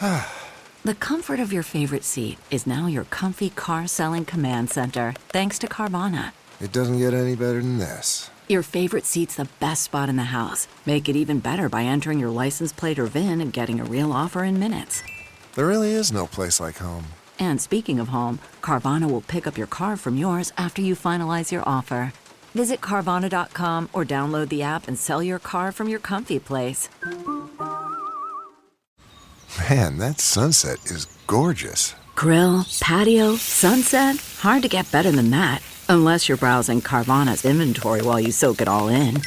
The comfort of your favorite seat is now your comfy car-selling command center, thanks to Carvana. It doesn't get any better than this. Your favorite seat's the best spot in the house. Make it even better by entering your license plate or VIN and getting a real offer in minutes. There really is no place like home. And speaking of home, Carvana will pick up your car from yours after you finalize your offer. Visit Carvana.com or download the app and sell your car from your comfy place. Man, that sunset is gorgeous. Grill, patio, sunset. Hard to get better than that. Unless you're browsing Carvana's inventory while you soak it all in.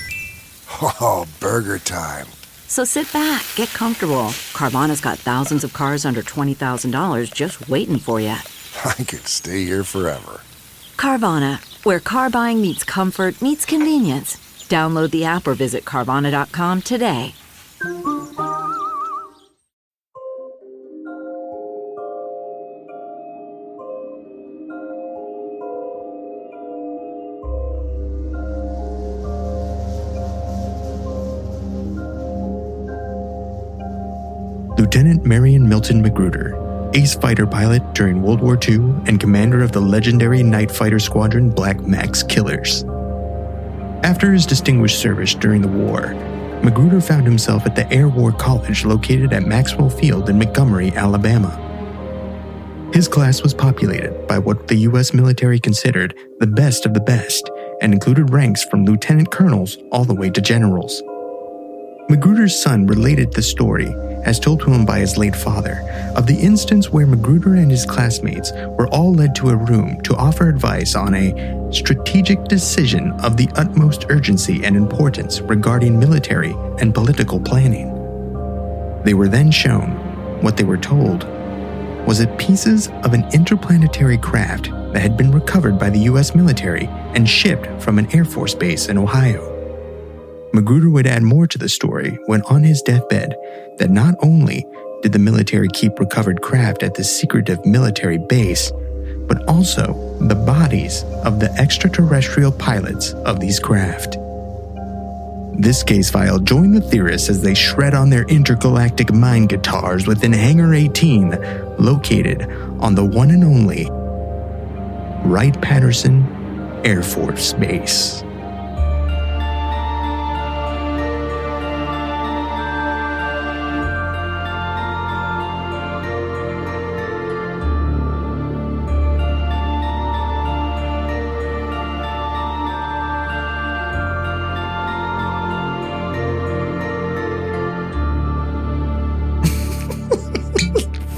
Oh, burger time. So sit back, get comfortable. Carvana's got thousands of cars under $20,000 just waiting for you. I could stay here forever. Carvana, where car buying meets comfort meets convenience. Download the app or visit Carvana.com today. Lieutenant Marion Milton Magruder, ace fighter pilot during World War II and commander of the legendary night fighter squadron Black Max Killers. After his distinguished service during the war, Magruder found himself at the Air War College located at Maxwell Field in Montgomery, Alabama. His class was populated by what the U.S. military considered the best of the best and included ranks from lieutenant colonels all the way to generals. Magruder's son related the story, as told to him by his late father, of the instance where Magruder and his classmates were all led to a room to offer advice on a strategic decision of the utmost urgency and importance regarding military and political planning. They were then shown what they were told was that pieces of an interplanetary craft that had been recovered by the U.S. military and shipped from an Air Force base in Ohio. Magruder would add more to the story when on his deathbed that not only did the military keep recovered craft at the secretive military base, but also the bodies of the extraterrestrial pilots of these craft. This case file joined the theorists as they shred on their intergalactic mind guitars within Hangar 18, located on the one and only Wright-Patterson Air Force Base.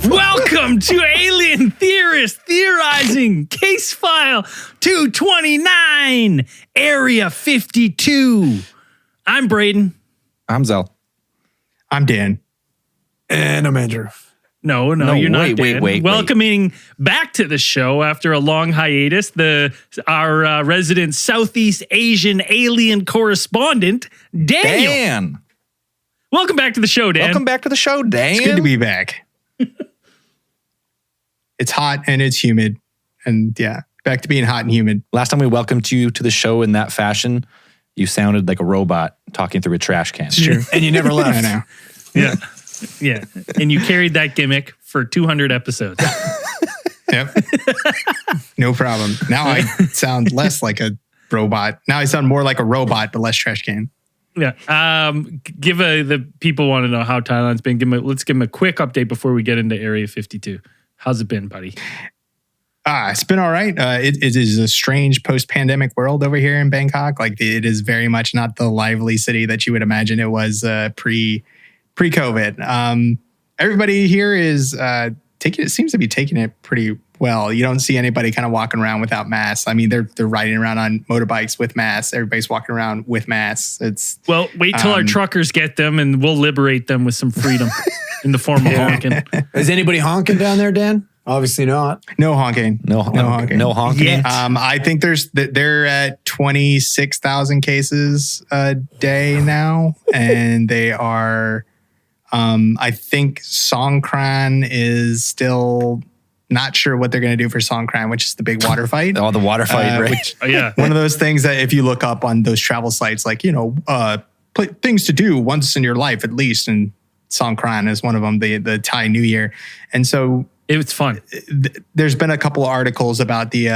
Welcome to Alien Theorists Theorizing Case File 229, Area 52. I'm Braden. I'm Zell. I'm Dan. And I'm Andrew. No, you're not Dan. Welcoming back to the show after a long hiatus, our resident Southeast Asian alien correspondent, Daniel. Dan. Welcome back to the show, Dan. Welcome back to the show, Dan. It's good to be back. It's hot and it's humid. And yeah, back to being hot and humid. Last time we welcomed you to the show in that fashion, you sounded like a robot talking through a trash can. It's true. And you never left. I know. Yeah. And you carried that gimmick for 200 episodes. Yep. No problem. Now I sound less like a robot. Now I sound more like a robot, but less trash can. Yeah. The people want to know how Thailand's been. Let's give them a quick update before we get into Area 52. How's it been, buddy? It's been all right. It is a strange post-pandemic world over here in Bangkok. Like it is very much not the lively city that you would imagine it was pre-COVID. Everybody here is seems to be taking it pretty well. You don't see anybody kind of walking around without masks. I mean, they're riding around on motorbikes with masks. Everybody's walking around with masks. Wait till our truckers get them, and we'll liberate them with some freedom in the form of honking. Is anybody honking down there, Dan? Obviously not. No honking. No honking. Yet. I think they're at 26,000 cases a day now, and they are. I think Songkran is still not sure what they're going to do for Songkran, which is the big water fight. Oh, the water fight, right? One of those things that if you look up on those travel sites, like, things to do once in your life at least. And Songkran is one of them, the Thai New Year. And so it's fun. There's been a couple of articles about the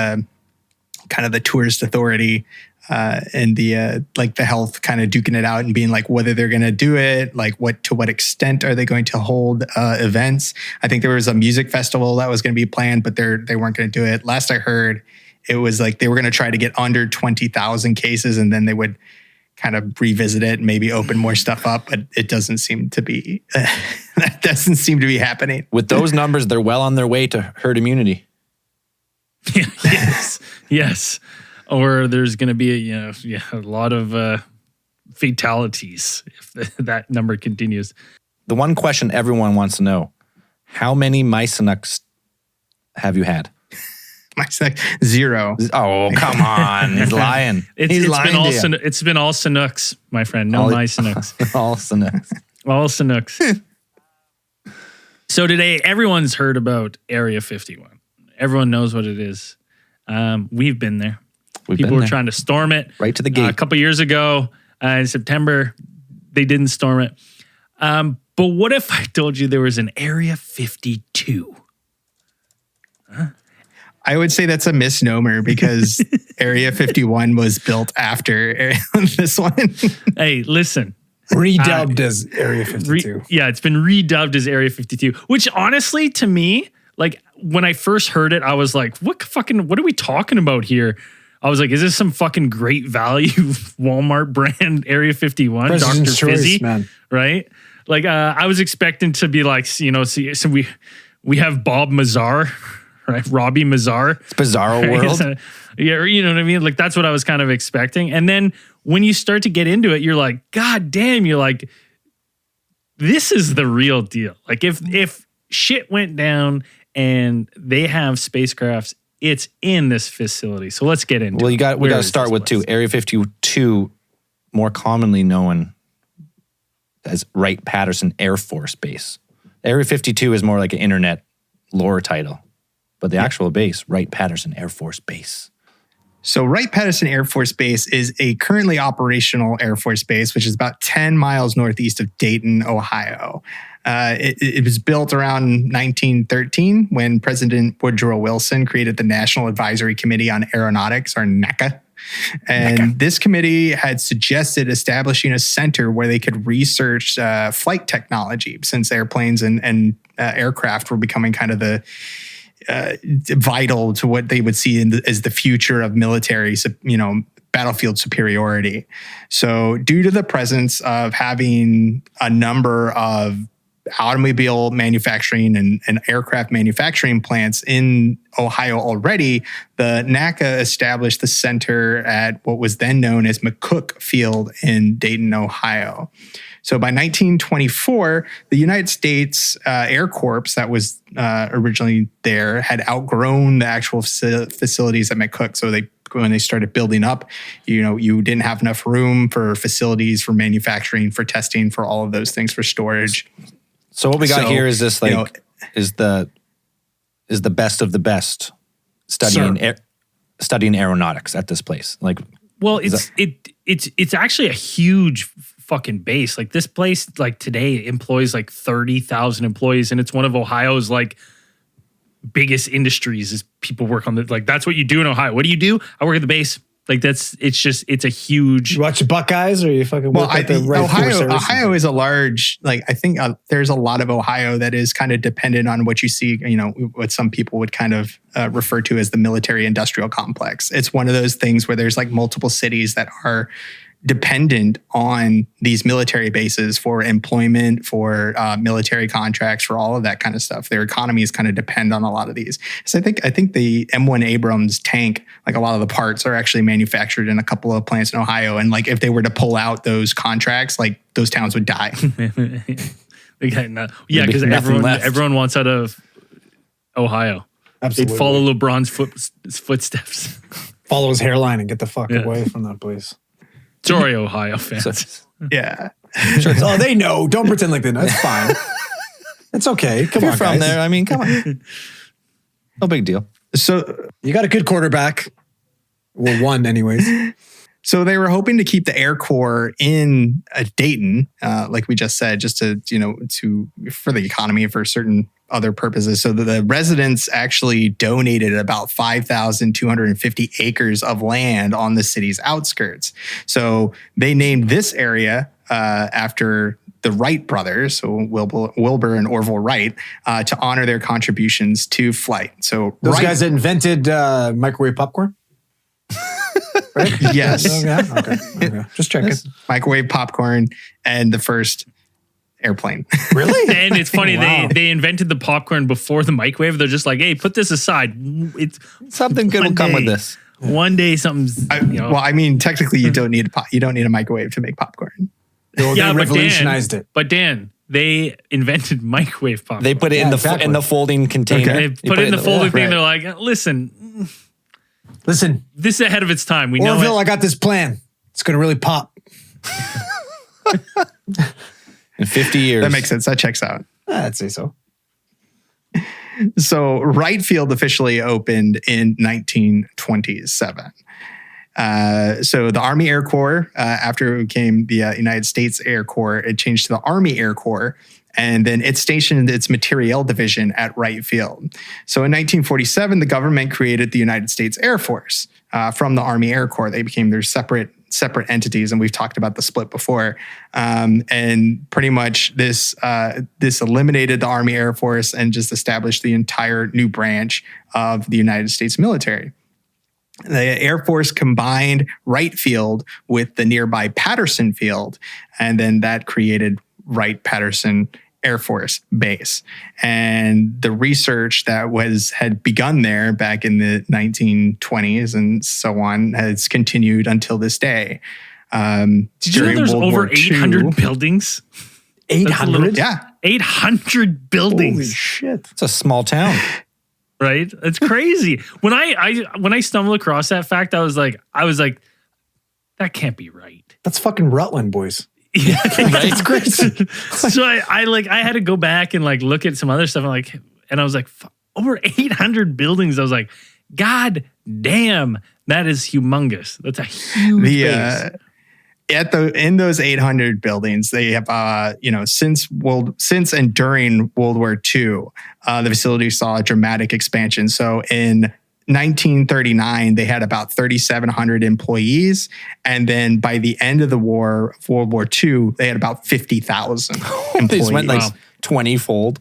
kind of the tourist authority and the like the health kind of duking it out and being like whether they're going to do it, like to what extent are they going to hold events. I think there was a music festival that was going to be planned, but they weren't going to do it. Last I heard, it was like they were going to try to get under 20,000 cases and then they would kind of revisit it and maybe open more stuff up, but it doesn't seem to be that doesn't seem to be happening. With those numbers, they're well on their way to herd immunity. Yes. Or there's going to be a lot of fatalities if that number continues. The one question everyone wants to know: how many Mycenucks have you had? Zero. Oh, come on. He's lying. It's been all Sanooks, my friend. No Mycenux. All Sanooks. All Sanooks. So today, everyone's heard about Area 51. Everyone knows what it is. We've been there. People were trying to storm it. Right to the gate. A couple years ago, in September, they didn't storm it. But what if I told you there was an Area 52? Huh? I would say that's a misnomer because Area 51 was built after this one. Hey, listen. Redubbed as Area 52. It's been redubbed as Area 52, which honestly, to me, like when I first heard it, I was like, what are we talking about here? I was like, is this some fucking great value Walmart brand Area 51? President's Dr. Fizzy, choice, man. Right? Like, I was expecting to be like, so we have Bob Mazar, right? Robbie Mazar. It's Bizarro World. Yeah, you know what I mean? Like, that's what I was kind of expecting. And then when you start to get into it, you're like, God damn, you're like, this is the real deal. Like, if shit went down and they have spacecrafts, it's in this facility. So let's get into it. We got to start with Area 52, more commonly known as Wright-Patterson Air Force Base. Area 52 is more like an internet lore title, but the actual base, Wright-Patterson Air Force Base. So Wright-Patterson Air Force Base is a currently operational Air Force Base, which is about 10 miles northeast of Dayton, Ohio. It was built around 1913 when President Woodrow Wilson created the National Advisory Committee on Aeronautics, or NACA. And this committee had suggested establishing a center where they could research flight technology, since airplanes and aircraft were becoming kind of the vital to what they would see as the future of military, battlefield superiority. So due to the presence of having a number of automobile manufacturing and aircraft manufacturing plants in Ohio already, the NACA established the center at what was then known as McCook Field in Dayton, Ohio. So by 1924, the United States Air Corps that was originally there had outgrown the actual facilities at McCook. So when they started building up, you didn't have enough room for facilities, for manufacturing, for testing, for all of those things, for storage. So what we got here is this is the best of the best studying aeronautics at this place. Like, well, it's actually a huge fucking base. Like, this place, like, today employs like 30,000 employees, and it's one of Ohio's like biggest industries. Is people work on that's what you do in Ohio. What do you do? I work at the base. Like, it's a huge. You watch the Buckeyes, or you fucking work at the Ohio is a large, I think there's a lot of Ohio that is kind of dependent on what you see, what some people would kind of refer to as the military industrial complex. It's one of those things where there's like multiple cities that are dependent on these military bases for employment, for military contracts, for all of that kind of stuff. Their economies kind of depend on a lot of these. So I think the M1 Abrams tank, like a lot of the parts are actually manufactured in a couple of plants in Ohio. And like if they were to pull out those contracts, like those towns would die. Because everyone wants out of Ohio. Absolutely. They'd follow LeBron's footsteps. Follow his hairline and get the fuck away from that place. Sorry, Ohio fans. Yeah. Oh, they know. Don't pretend like they know. It's fine. It's okay. Come on, from guys. there. I mean, come on. No big deal. So you got a good quarterback. Well, one anyways. So they were hoping to keep the Air Corps in Dayton, like we just said, just to for the economy, for certain other purposes. So the residents actually donated about 5,250 acres of land on the city's outskirts. So they named this area after the Wright brothers, so Wilbur and Orville Wright, to honor their contributions to flight. So Those Wright, guys that invented microwave popcorn? Right? yes, Okay. Just checking. microwave popcorn and the first airplane. Really? And it's funny, Wow. they invented the popcorn before the microwave. They're just like, hey, put this aside. It's Something good will one come with day. this. One day something's, Well, I mean, technically, you don't need a microwave to make popcorn. Well, yeah, they but revolutionized it. But Dan, they invented microwave popcorn. They put it in the in the folding container. They You put it in the folding thing. right. They're like, listen, Listen, this is ahead of its time. We know Orville, it. I got this plan. It's going to really pop. In 50 years. That makes sense. That checks out. I'd say so. So Wright Field officially opened in 1927. So the Army Air Corps, after it became the United States Air Corps, it changed to the Army Air Corps, and then it stationed its materiel division at Wright Field. So in 1947, the government created the United States Air Force from the Army Air Corps. They became their separate entities, and we've talked about the split before. And pretty much this eliminated the Army Air Force and just established the entire new branch of the United States military. The Air Force combined Wright Field with the nearby Patterson Field, and then that created Wright-Patterson Air Force Base. And the research that had begun there back in the 1920s and so on has continued until this day. Did you know there's over 800 buildings? 800? Yeah. 800 buildings. Holy shit. It's a small town. Right? It's crazy. When I stumbled across that fact, I was like, that can't be right. That's fucking Rutland, boys. Yeah, Right? It's crazy. So I had to go back and like look at some other stuff and I was like, over 800 buildings. I was like, God damn, that is humongous. That's a huge base. In those 800 buildings, they have since and during World War II, the facility saw a dramatic expansion. So in 1939, they had about 3,700 employees, and then by the end of the war, World War II, they had about 50,000 employees. These went like 20-fold.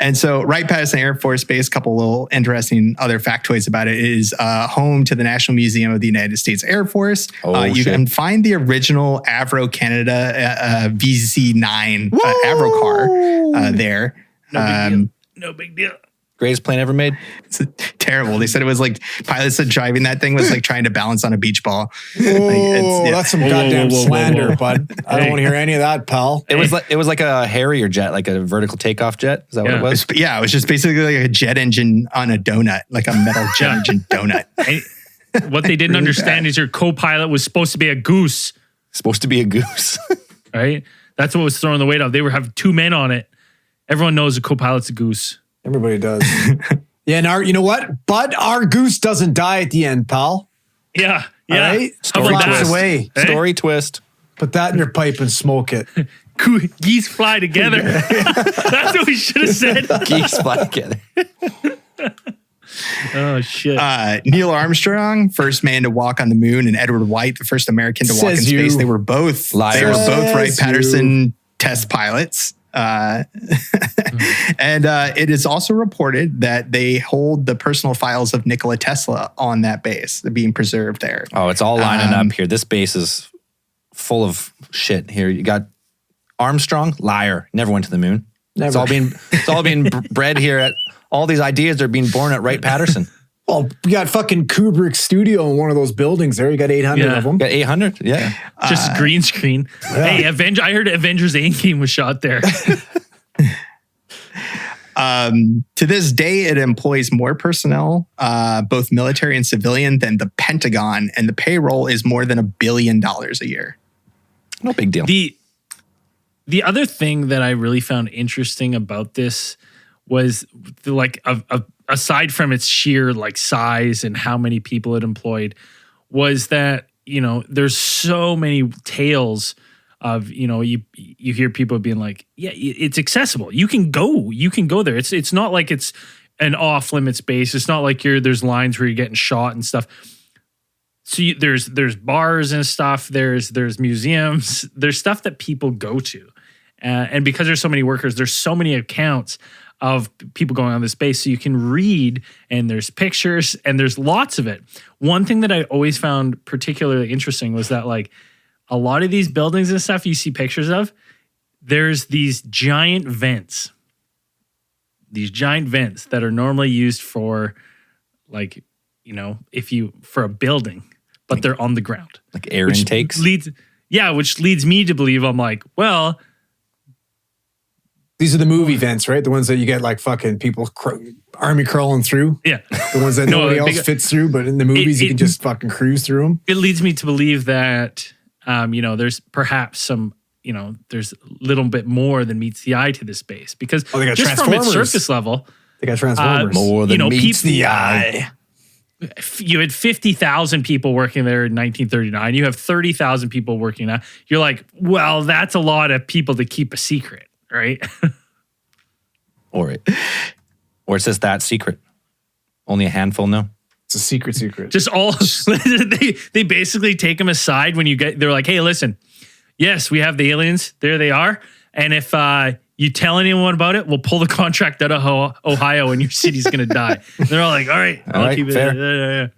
And so Wright-Patterson Air Force Base, a couple little interesting other factoids about it, is home to the National Museum of the United States Air Force. You can find the original Avro Canada VZ-9 Avro car there. No big deal. Greatest plane ever made. It's terrible. They said it was like, pilots said driving that thing was like trying to balance on a beach ball. That's some goddamn slander, bud. I don't want to hear any of that, pal. It was like a Harrier jet, like a vertical takeoff jet. Is that what it was? Yeah, it was just basically like a jet engine on a donut, like a metal jet engine donut. What they didn't understand is your co-pilot was supposed to be a goose, Supposed to be a goose. right? That's what was throwing the weight off. They were having two men on it. Everyone knows a co-pilot's a goose. Everybody does. Yeah, and you know what? But our goose doesn't die at the end, pal. Yeah. All right? How about Flies that? away. Hey? Story twist. Put that in your pipe and smoke it. Geese fly together. That's what we should have said. Geese fly together. Oh, shit. Neil Armstrong, first man to walk on the moon, and Edward White, the first American to walk in Says you. space. They were both Liars. Wright-Patterson test pilots. And it is also reported that they hold the personal files of Nikola Tesla on that base, being preserved there. Oh, it's all lining up here. This base is full of shit here. You got Armstrong, liar, never went to the moon. Never. It's all being bred here. All these ideas are being born at Wright-Patterson. Well, you got fucking Kubrick's studio in one of those buildings there. You got 800 Yeah. of them. Got 800? Yeah. Just green screen. Hey, I heard Avengers Endgame was shot there. To this day, it employs more personnel, both military and civilian, than the Pentagon, and the payroll is more than $1 billion a year. No big deal. The other thing that I really found interesting about this was like aside from its sheer like size and how many people it employed, was that there's so many tales of, you hear people being like, yeah, it's accessible. You can go there. It's not like it's an off limits base. It's not like there's lines where you're getting shot and stuff. So there's bars and stuff. There's museums. There's stuff that people go to, and because there's so many workers, there's so many accounts of people going on this base. So you can read, and there's pictures, and there's lots of it. One thing that I always found particularly interesting was that like a lot of these buildings and stuff you see pictures of, there's these giant vents. These giant vents that are normally used for like, for a building, but they're on the ground. Like air intakes? Which leads me to believe, I'm like, well, these are the movie vents, right? The ones that you get like fucking people army crawling through. Yeah. The ones that nobody else fits through, but in the movies you can just fucking cruise through them. It leads me to believe that, there's perhaps some, there's a little bit more than meets the eye to this space, because they got just from its Transformers. surface level, They got Transformers. More than meets the eye. You had 50,000 people working there in 1939. You have 30,000 people working now. You're like, well, that's a lot of people to keep a secret, right? Or it's just that secret. Only a handful know. It's a secret. Just all they basically take them aside when they're like, hey, listen, yes, we have the aliens. There they are. And if you tell anyone about it, we'll pull the contract out of Ohio and your city's going to die. And they're all like, all right, I'll keep fair. it.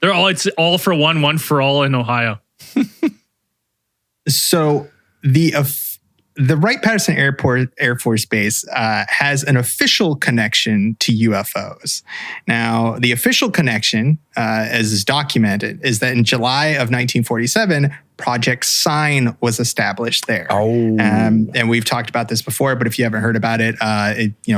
It's all for one for all in Ohio. So the Wright-Patterson Air Force Base has an official connection to UFOs. Now, the official connection, as is documented, is that in July of 1947, Project Sign was established there. Oh. And we've talked about this before, but if you haven't heard about it,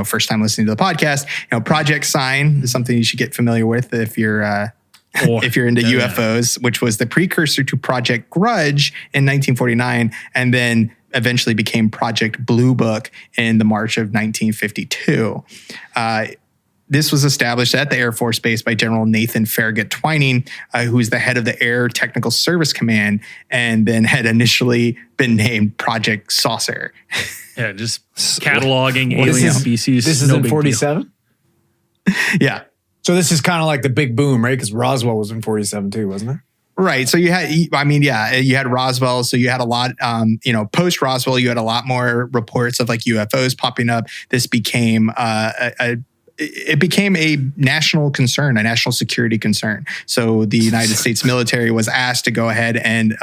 first time listening to the podcast, Project Sign is something you should get familiar with if you're into UFOs, which was the precursor to Project Grudge in 1949, and then eventually became Project Blue Book in the March of 1952. This was established at the Air Force Base by General Nathan Farragut Twining, who is the head of the Air Technical Service Command, and then had initially been named Project Saucer. Yeah, just cataloging alien species. This is in 47? Yeah. So this is kind of like the big boom, right? Because Roswell was in 47 too, wasn't it? Right. So you had Roswell. So you had a lot, post Roswell, you had a lot more reports of like UFOs popping up. This became it became a national concern, a national security concern. So the United States military was asked to go ahead and,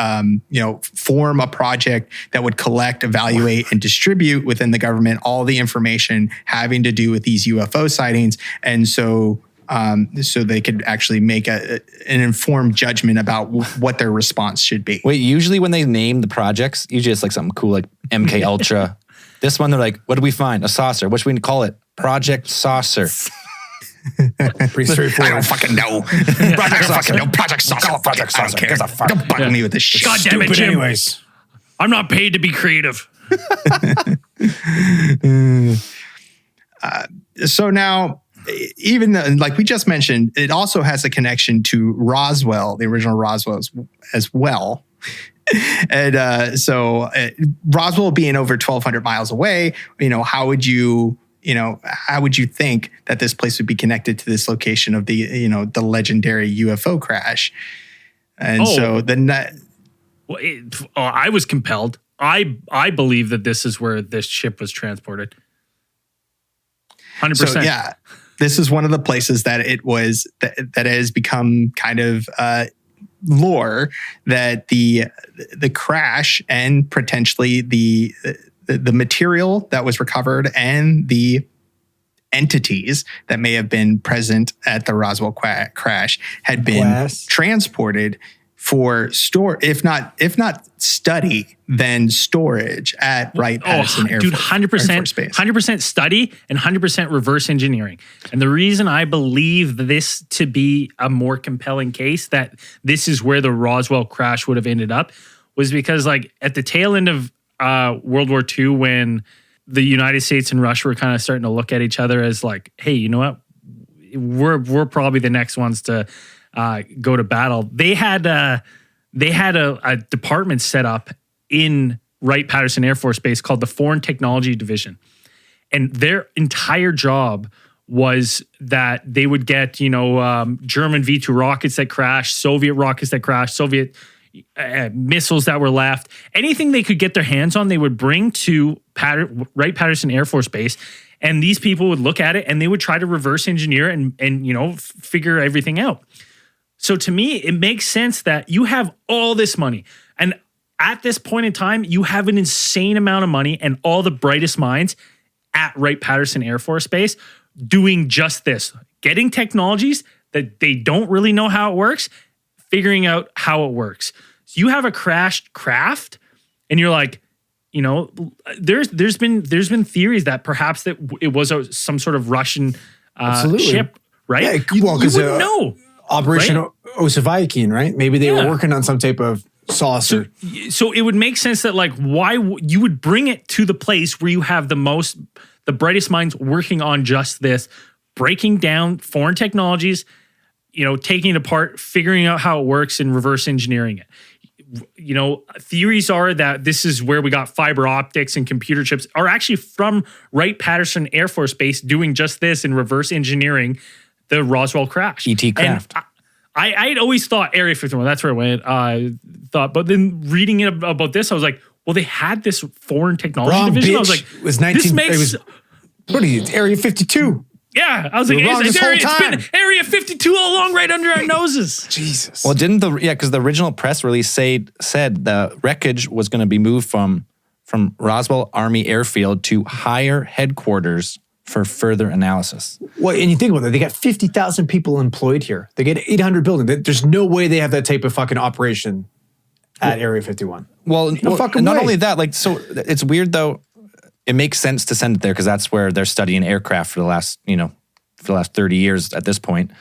form a project that would collect, evaluate, and distribute within the government all the information having to do with these UFO sightings. And so they could actually make an informed judgment about what their response should be. Wait, usually when they name the projects, usually it's like something cool like MK Ultra. This one, they're like, what did we find? A saucer. What should we call it? Project Saucer. Pretty straightforward. I don't fucking know. Project Saucer. Project Saucer. Project Saucer. I don't care. Don't bug me with this shit. God damn it, Jim. Anyways. I'm not paid to be creative. So now, even like we just mentioned, it also has a connection to Roswell, the original Roswell as well. And Roswell being over 1,200 miles away, how would you think that this place would be connected to this location of the legendary UFO crash? And I was compelled. I believe that this is where this ship was transported. 100%. So yeah, this is one of the places that it was that has become kind of lore that the crash and potentially the material that was recovered and the entities that may have been present at the Roswell crash had been transported for if not study, then storage at Wright-Patterson Air Force 100%, 100% study and 100% reverse engineering. And the reason I believe this to be a more compelling case that this is where the Roswell crash would have ended up was because like at the tail end of World War II, when the United States and Russia were kind of starting to look at each other as like, hey, you know what? We're probably the next ones to go to battle. They had a department set up in Wright-Patterson Air Force Base called the Foreign Technology Division. And their entire job was that they would get, German V2 rockets that crashed, Soviet rockets that crashed, Soviet missiles that were left. Anything they could get their hands on, they would bring to Wright-Patterson Air Force Base. And these people would look at it and they would try to reverse engineer and figure everything out. So to me, it makes sense that you have all this money. And at this point in time, you have an insane amount of money and all the brightest minds at Wright-Patterson Air Force Base doing just this, getting technologies that they don't really know how it works, figuring out how it works. So you have a crashed craft and you're like, there's been theories that perhaps that it was some sort of Russian ship, right? Yeah, you wouldn't know. Operation right? Osaviakin, right? Maybe they were working on some type of saucer. So it would make sense that why you would bring it to the place where you have the brightest minds working on just this, breaking down foreign technologies, taking it apart, figuring out how it works and reverse engineering it. Theories are that this is where we got fiber optics and computer chips are actually from Wright-Patterson Air Force Base doing just this and reverse engineering the Roswell crash. ET craft. And I'd always thought Area 51, that's where I went. But then reading it about this, I was like, well, they had this foreign technology division. Bitch. I was like, it was 19. It was Area 52. Yeah, I was like, it's been Area 52 all along, right under our noses. Jesus. Well, because the original press release said the wreckage was going to be moved from Roswell Army Airfield to higher headquarters for further analysis. Well, and you think about that, they got 50,000 people employed here. They get 800 buildings. There's no way they have that type of fucking operation at Area 51. Well, fucking not way. only that, so it's weird though. It makes sense to send it there because that's where they're studying aircraft for the last 30 years at this point.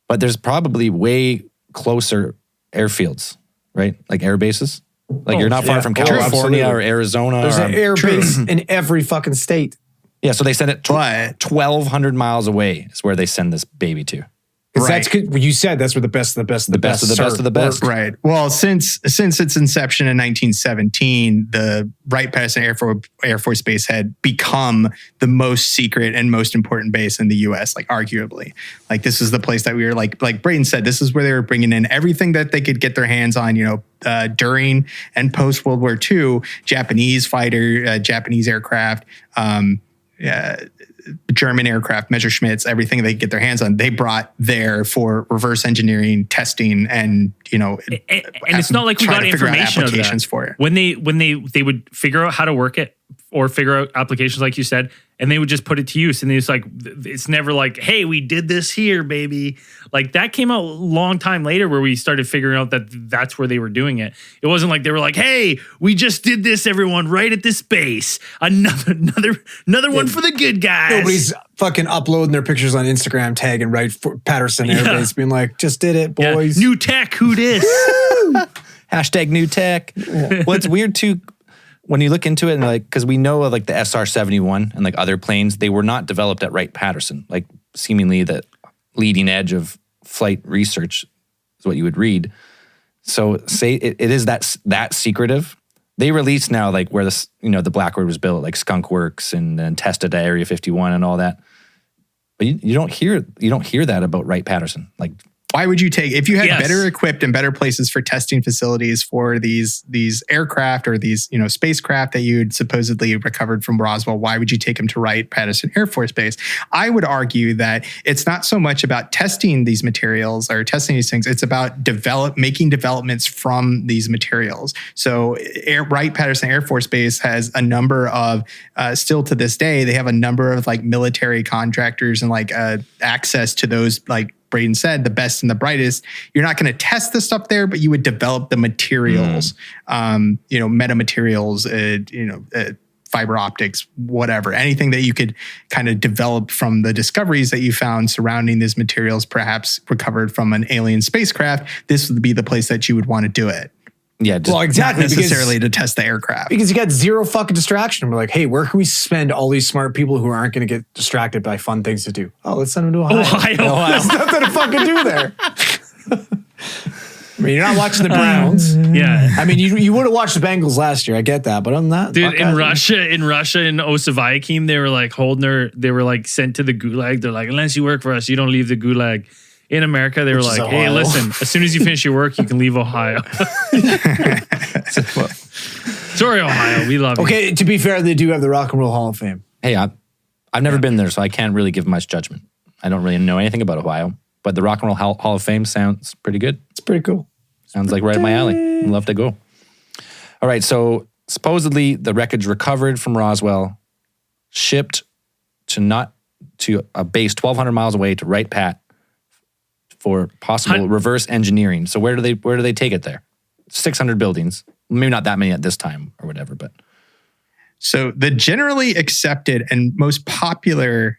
But there's probably way closer airfields, right? Like air bases. You're not far from California or Arizona. There's an air base in every fucking state. Yeah, so they send it 1,200 miles away is where they send this baby to. Right. You said that's where the best of the best. Right. Well, since its inception in 1917, the Wright-Patterson Air Force Base had become the most secret and most important base in the U.S., arguably. This is the place that we were, like Brayden said, this is where they were bringing in everything that they could get their hands on, during and post World War II, Japanese fighter, Japanese aircraft, German aircraft, Messerschmitts, everything they could get their hands on, they brought there for reverse engineering, testing, and and it's not like we got information applications of that. for it. When they would figure out how to work it or figure out applications like you said, and they would just put it to use. And it's never like, hey, we did this here, baby. That came out a long time later where we started figuring out that that's where they were doing it. It wasn't like they were like, hey, we just did this, everyone, right at this base. Another one for the good guys. Nobody's fucking uploading their pictures on Instagram, tagging Wright-Patterson Air Base, being like, just did it, boys. New tech, who dis? Hashtag new tech. Yeah. Well, it's weird too. When you look into it, and because we know of the SR-71 and other planes, they were not developed at Wright-Patterson. Seemingly the leading edge of flight research is what you would read. So say it is that secretive. They release now where the Blackbird was built, Skunk Works and then tested at Area 51 and all that. But you don't hear that about Wright-Patterson. Why would you take, if you had better equipped and better places for testing facilities for these aircraft or these spacecraft that you'd supposedly recovered from Roswell, why would you take them to Wright-Patterson Air Force Base? I would argue that it's not so much about testing these materials or testing these things, it's about making developments from these materials. So Wright-Patterson Air Force Base has a number of, still to this day, they have a number of military contractors and access to those Brayden said, the best and the brightest. You're not going to test the stuff there, but you would develop the materials, metamaterials, fiber optics, whatever, anything that you could kind of develop from the discoveries that you found surrounding these materials, perhaps recovered from an alien spacecraft. This would be the place that you would want to do it. Yeah, exactly. Not necessarily to test the aircraft. Because you got zero fucking distraction. We're like, hey, where can we spend all these smart people who aren't going to get distracted by fun things to do? Oh, let's send them to Ohio. Ohio. There's nothing to fucking do there. I mean, you're not watching the Browns. Yeah. I mean, you would have watched the Bengals last year. I get that, but I'm not. Dude, in Russia, in Osavayakim, they were like holding her. They were like sent to the gulag. They're like, unless you work for us, you don't leave the gulag. In America, they were like, hey, listen, as soon as you finish your work, you can leave Ohio. Sorry, Ohio, we love you. Okay, to be fair, they do have the Rock and Roll Hall of Fame. Hey, I've never been there, so I can't really give much judgment. I don't really know anything about Ohio, but the Rock and Roll Hall of Fame sounds pretty good. It's pretty cool. Sounds like right up my alley. I'd love to go. All right, so supposedly the wreckage recovered from Roswell, shipped to a base 1,200 miles away to Wright-Pat for possible reverse engineering. So where do they take it there? 600 buildings. Maybe not that many at this time or whatever, but. So the generally accepted and most popular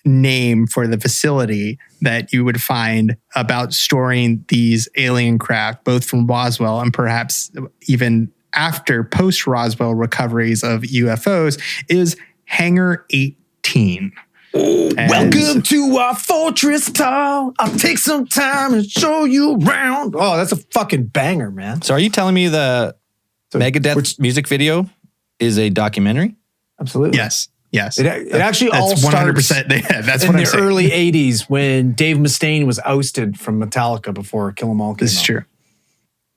name for the facility that you would find about storing these alien craft, both from Roswell and perhaps even after post-Roswell recoveries of UFOs, is Hangar 18. Welcome to our fortress town. I'll take some time and show you around. Oh, that's a fucking banger, man. So are you telling me the Megadeth music video is a documentary? Absolutely. Yes. It actually all starts 100%. That's in what I'm the saying. early 80s when Dave Mustaine was ousted from Metallica before Kill 'Em All came This is out. true.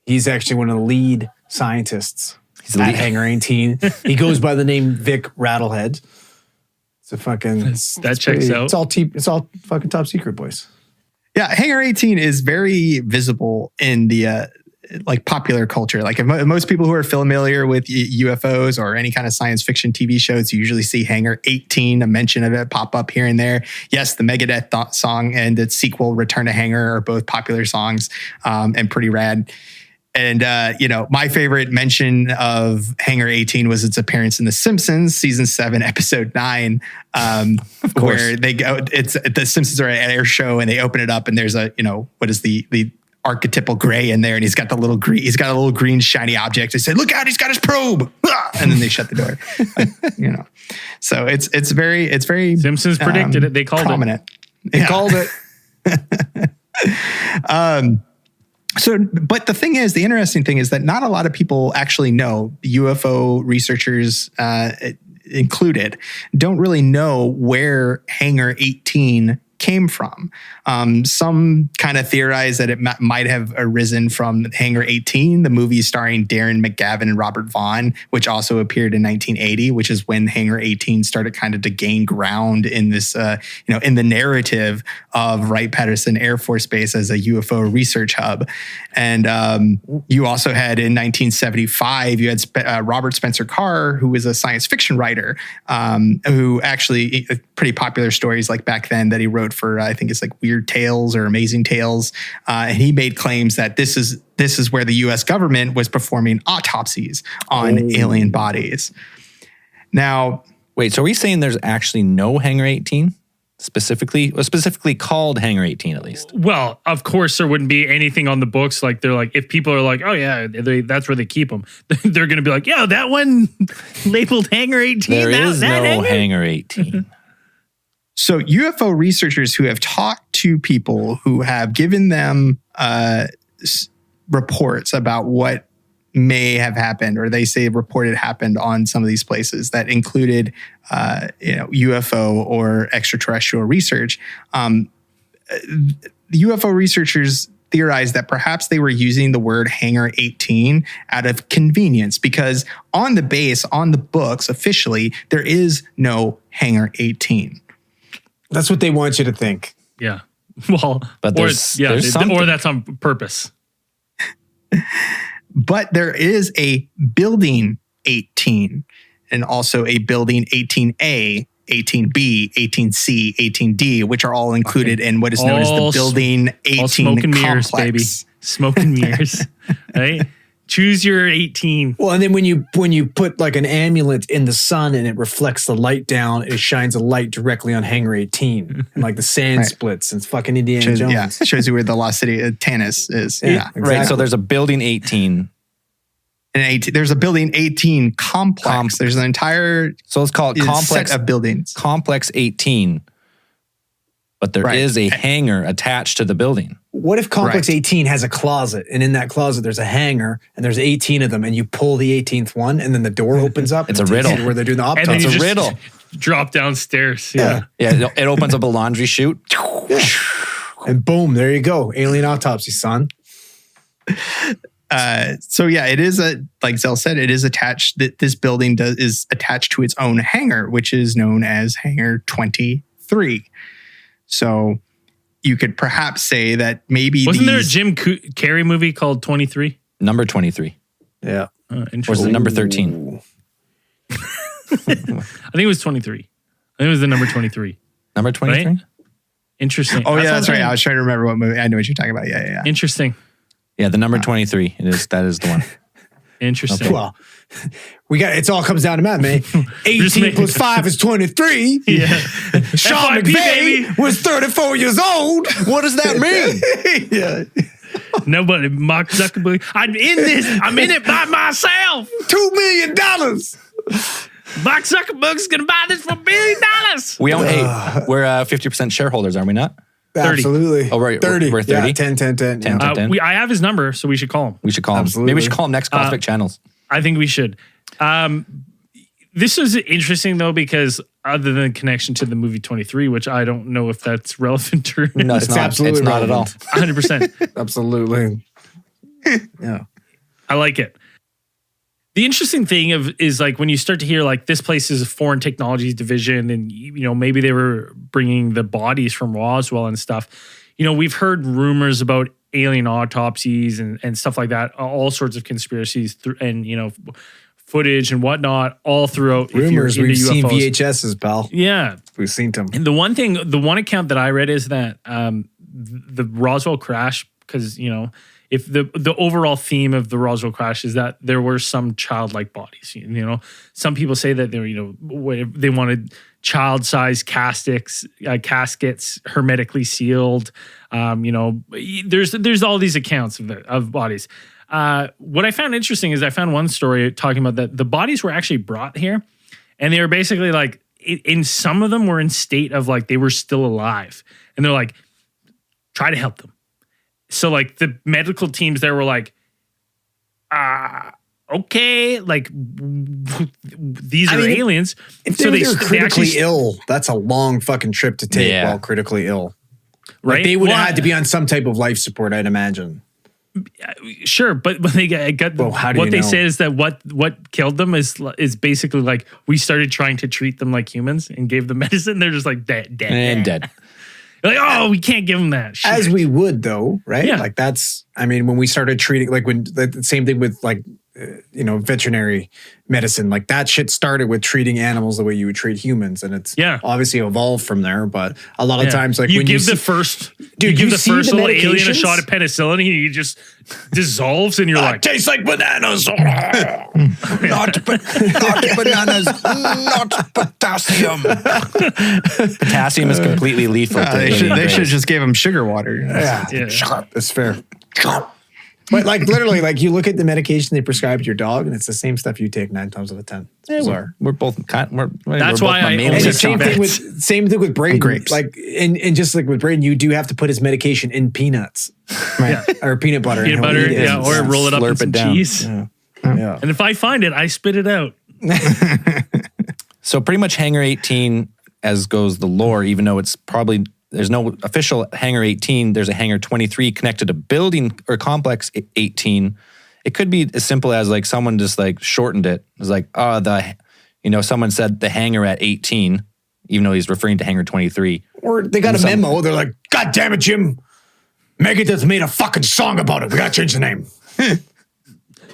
He's actually one of the lead scientists He's the at lead. Hangar 18. He goes by the name Vic Rattlehead. It's a fucking... That checks out. It's all fucking top secret, boys. Yeah, Hangar 18 is very visible in the like popular culture. Like if most people who are familiar with UFOs or any kind of science fiction TV shows, you usually see Hangar 18, a mention of it pop up here and there. Yes, the Megadeth song and its sequel, Return to Hangar, are both popular songs and pretty rad. And, my favorite mention of Hangar 18 was its appearance in The Simpsons, season 7, episode 9, where they go, the Simpsons are at an air show and they open it up and there's what is the archetypal gray in there, and he's got a little green shiny object. They said, "Look out, he's got his probe," and then they shut the door. So it's very Simpsons predicted it. They called prominent. They called it. But the interesting thing is that not a lot of people actually know, UFO researchers included, don't really know where Hangar 18 came from. Some kind of theorize that it might have arisen from Hangar 18, the movie starring Darren McGavin and Robert Vaughn, which also appeared in 1980, which is when Hangar 18 started kind of to gain ground in this, in the narrative of Wright-Patterson Air Force Base as a UFO research hub. And you also had in 1975, you had Robert Spencer Carr, who was a science fiction writer, who actually pretty popular stories like back then that he wrote for, I think it's like Weird Tales or Amazing Tales. And he made claims that this is where the US government was performing autopsies on alien bodies. Now, wait, so are we saying there's actually no Hangar 18? Specifically called Hangar 18 at least? Well, of course there wouldn't be anything on the books. Like they're like, if people are like, oh yeah, that's where they keep them. They're going to be like, yeah, that one labeled Hangar 18. There is no Hangar 18. So UFO researchers who have talked to people who have given them reports about what may have happened, or they say reported happened on some of these places that included, UFO or extraterrestrial research. The UFO researchers theorized that perhaps they were using the word Hangar 18 out of convenience, because on the base, on the books, officially, there is no Hangar 18. That's what they want you to think. Yeah. Well, but there's something. Or that's on purpose. But there is a building 18 and also a building 18A, 18B, 18C, 18D, which are all included in what is known as the building 18 smoke and mirrors, complex. baby. Smoke and mirrors, right? Choose your 18. Well, and then when you put like an amulet in the sun and it reflects the light down, it shines a light directly on Hangar 18, and like the sand splits. And it's fucking Indiana Jones. Yeah, shows you where the lost city of Tanis is. Yeah, exactly. Right. So there's a building 18. There's a building 18 complex. There's an entire so let's call it complex set of buildings. Complex 18. But there is a hangar attached to the building. What if Complex Right. 18 has a closet, and in that closet there's a hangar, and there's 18 of them, and you pull the 18th one, and then the door opens up. It's and a takes you riddle. to where they're doing the And then autopsy. you It's a just riddle. drop downstairs. Yeah. Yeah, it opens up a laundry chute. And boom, there you go. Alien autopsy, son. So yeah, it is like Zell said, it is attached. That this building is attached to its own hangar, which is known as Hangar 23. So you could perhaps say that maybe Wasn't there a Jim Carrey movie called 23? Number 23. Yeah. Or is Interesting. it number 13? I think it was 23. I think it was the number 23. Number 23? Right? Interesting. Oh yeah, that's right. something- I was trying to remember what movie. I know what you're talking about. Yeah. Interesting. Yeah, the number 23. That is the one. Interesting. Well, it all comes down to math, man. 18 plus 5 is 23. Yeah. Sean FYP, McVay baby. was 34 years old. What does that mean? Yeah. Nobody, Mark Zuckerberg. I'm in it by myself. $2 million. Mark Zuckerberg's going to buy this for $1 billion. We own 8. We're 50% shareholders, are we not? 30. Absolutely. Oh, right. 30. We're 30? Yeah, 10. 10. Yeah. I have his number, so we should call him. We should call him. Absolutely. Maybe we should call him next Cosmic Channels. I think we should. This is interesting, though, because other than connection to the movie 23, which I don't know if that's relevant or No, it's It's not. absolutely It's not at all. relevant. 100%. Absolutely. Yeah. I like it. The interesting thing is like when you start to hear like this place is a foreign technologies division, and maybe they were bringing the bodies from Roswell and stuff. We've heard rumors about alien autopsies and stuff like that, all sorts of conspiracies and footage and whatnot all throughout. Rumors. If you're We've into seen UFOs. VHSs, pal. Yeah. We've seen them. And the one account that I read is that the Roswell crash, because if the overall theme of the Roswell crash is that there were some childlike bodies, some people say that they wanted child-sized caskets hermetically sealed. There's all these accounts of bodies. What I found interesting is I found one story talking about that the bodies were actually brought here, and they were basically like, in some of them were in state of like they were still alive, and they're like, try to help them. So like the medical teams there were like, okay, like these are aliens. If So they were they critically actually ill, that's a long fucking trip to take Yeah. while critically ill. right. Like they would Well, have had to be on some type of life support, I'd imagine. Sure, but when they got Well, how do what you they know? say is that what killed them is basically like we started trying to treat them like humans and gave them medicine. They're just like dead. And dead. Like, oh, we can't give them that. Shit. As we would, though, right? Yeah. Like that's, I mean, when we started treating, like when the same thing with like, veterinary medicine, like that shit started with treating animals the way you would treat humans, and it's obviously evolved from there. But a lot of times, like you when give you the see, first, dude, you give you the see first the little alien a medications? shot of penicillin, and he just dissolves, and you're like, tastes like bananas. Not bananas, not potassium. Potassium is completely lethal. To They should alien have race. just gave him sugar water. Yeah, yeah. that's fair. But like literally, like you look at the medication they prescribe to your dog, and it's the same stuff you take 9 times out of 10. It's bizarre. We're both. That's we're why both I mammalians. And only the same Bets. thing with Braden. grapes. Like and just like with Braden, you do have to put his medication in peanuts, Yeah. or peanut butter. Peanut and he'll butter, eat it. yeah, or roll it up in Slurp it some down. cheese. Yeah. And if I find it, I spit it out. So pretty much Hangar 18, as goes the lore, even though it's probably, there's no official Hangar 18, there's a Hangar 23 connected to building or complex 18. It could be as simple as like someone just like shortened it. It was like, someone said the hangar at 18, even though he's referring to Hangar 23. Or they got a Some- memo. They're like, God damn it, Jim. Megadeth made a fucking song about it. We gotta change the name.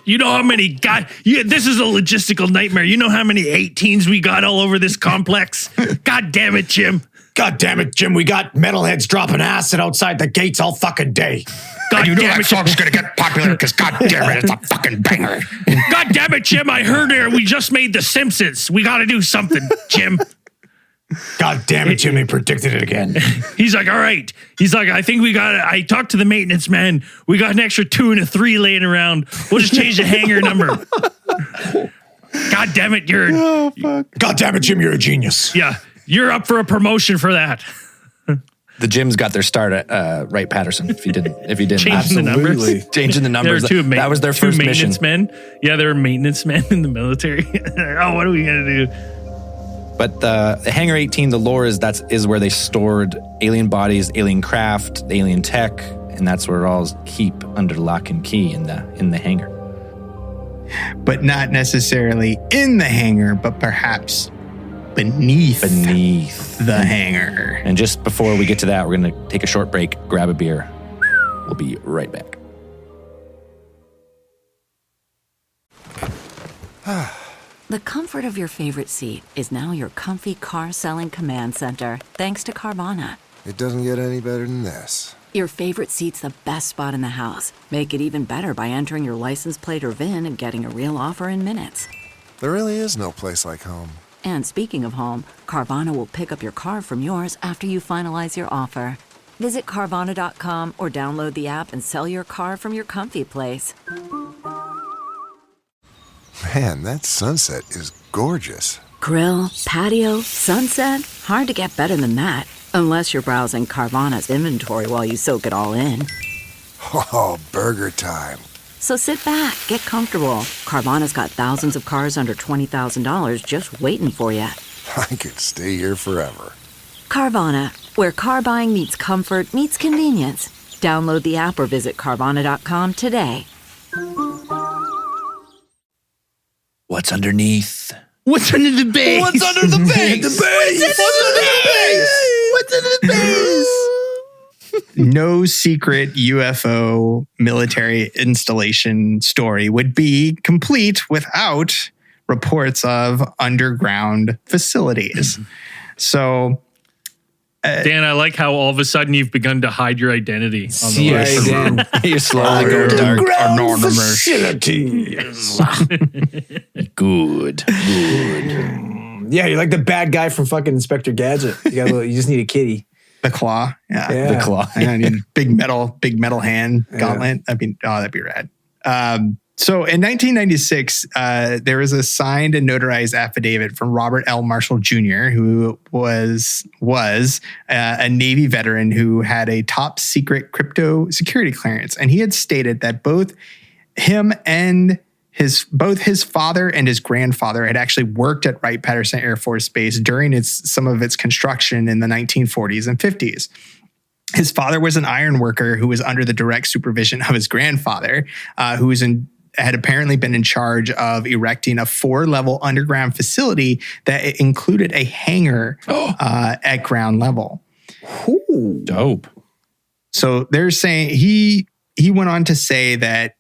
You know how many guys? This is a logistical nightmare. You know how many 18s we got all over this complex? God damn it, Jim. God damn it, Jim. We got metalheads dropping acid outside the gates all fucking day. God damn it, Jim. gonna get popular because God damn it, it's a fucking banger. God damn it, Jim. I heard there we just made The Simpsons. We got to do something, Jim. God damn it, Jim. They predicted it again. He's like, all right. He's like, I think I talked to the maintenance man. We got an extra 2 and a 3 laying around. We'll just change the hangar number. God damn it, God damn it, Jim. You're a genius. you're up for a promotion for that. The gyms got their start at Wright-Patterson. If you didn't, Changing the numbers. Changing the numbers. That was their first mission. Men. Yeah, they were maintenance men in the military. Oh, what are we gonna do? But the Hangar 18, the lore is where they stored alien bodies, alien craft, alien tech, and that's where it all keep under lock and key in the hangar. But not necessarily in the hangar, but perhaps beneath the hangar. And just before we get to that, we're going to take a short break, grab a beer. We'll be right back. The comfort of your favorite seat is now your comfy car selling command center, thanks to Carvana. It doesn't get any better than this. Your favorite seat's the best spot in the house. Make it even better by entering your license plate or VIN and getting a real offer in minutes. There really is no place like home. And speaking of home, Carvana will pick up your car from yours after you finalize your offer. Visit Carvana.com or download the app and sell your car from your comfy place. Man, that sunset is gorgeous. Grill, patio, sunset. Hard to get better than that. Unless you're browsing Carvana's inventory while you soak it all in. Oh, burger time. So sit back, get comfortable. Carvana's got thousands of cars under $20,000 just waiting for you. I could stay here forever. Carvana, where car buying meets comfort meets convenience. Download the app or visit Carvana.com today. What's underneath? What's under the base? What's under the base? What's under the base? No secret UFO military installation story would be complete without reports of underground facilities. So, Dan, I like how all of a sudden you've begun to hide your identity on the list. Dan. You're slowly going dark. Anonymous facilities. Good. Yeah, you're like the bad guy from fucking Inspector Gadget. You just need a kitty. the claw. Yeah. The claw. I mean, big metal hand gauntlet. I mean, oh, that'd be rad. So in 1996, there was a signed and notarized affidavit from Robert L. Marshall Jr., who was a Navy veteran who had a top secret crypto security clearance. And he had stated that both him and his father and his grandfather had actually worked at Wright-Patterson Air Force Base during some of its construction in the 1940s and 50s. His father was an iron worker who was under the direct supervision of his grandfather, who had apparently been in charge of erecting a 4-level underground facility that included a hangar at ground level. Ooh, dope. So they're saying he went on to say that,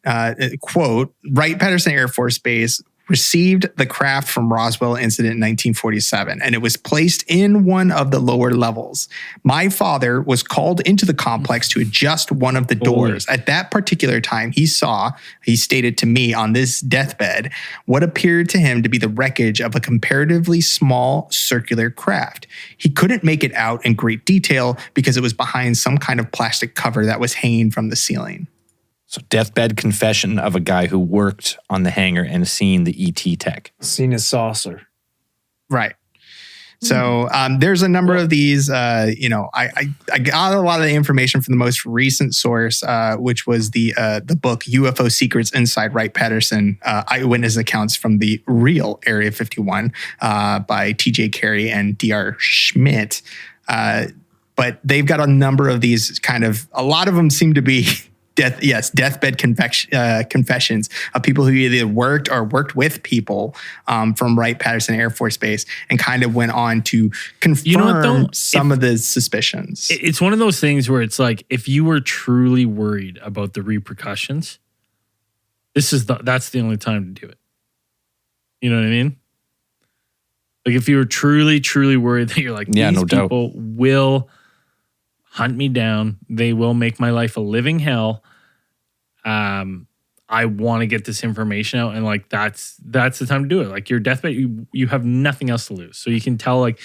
quote, Wright-Patterson Air Force Base received the craft from Roswell incident in 1947, and it was placed in one of the lower levels. My father was called into the complex to adjust one of the doors. At that particular time, he stated to me on this deathbed, what appeared to him to be the wreckage of a comparatively small circular craft. He couldn't make it out in great detail because it was behind some kind of plastic cover that was hanging from the ceiling. So deathbed confession of a guy who worked on the hangar and seen the ET tech. Seen a saucer. Right. So there's a number of these, I got a lot of the information from the most recent source, which was the book UFO Secrets Inside Wright-Patterson, Eyewitness Accounts from the Real Area 51 by TJ Carey and DR Schmidt. But they've got a number of these a lot of them seem to be deathbed confessions of people who either worked or worked with people from Wright-Patterson Air Force Base and kind of went on to confirm some of the suspicions. It's one of those things where it's like, if you were truly worried about the repercussions, that's the only time to do it. You know what I mean? Like if you were truly, truly worried that you're like, these people will hunt me down. They will make my life a living hell. I want to get this information out, and like that's the time to do it. Like your deathbed, you have nothing else to lose, so you can tell like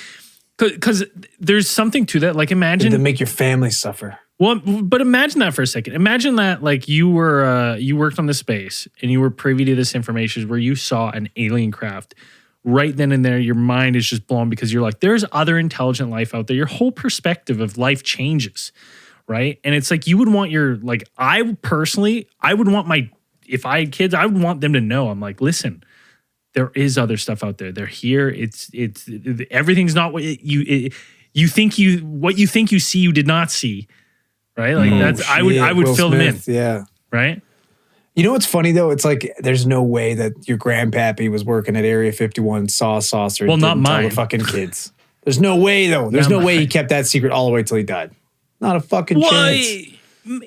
because there's something to that. Like imagine to make your family suffer. Well, but imagine that for a second. Imagine that like you worked on the space and you were privy to this information where you saw an alien craft right then and there, your mind is just blown because you're like, there's other intelligent life out there. Your whole perspective of life changes, right? And it's like, you would want I would want if I had kids, I would want them to know, I'm like, listen, there is other stuff out there. They're here. It's everything's not what you think you see, you did not see, right? Like I would Will fill Smith, them in. Yeah. Right. You know what's funny though? It's like there's no way that your grandpappy was working at Area 51, saw a saucer. Well, not didn't tell mine. the fucking kids. There's no way though. There's no way he kept that secret all the way till he died. Not a fucking chance.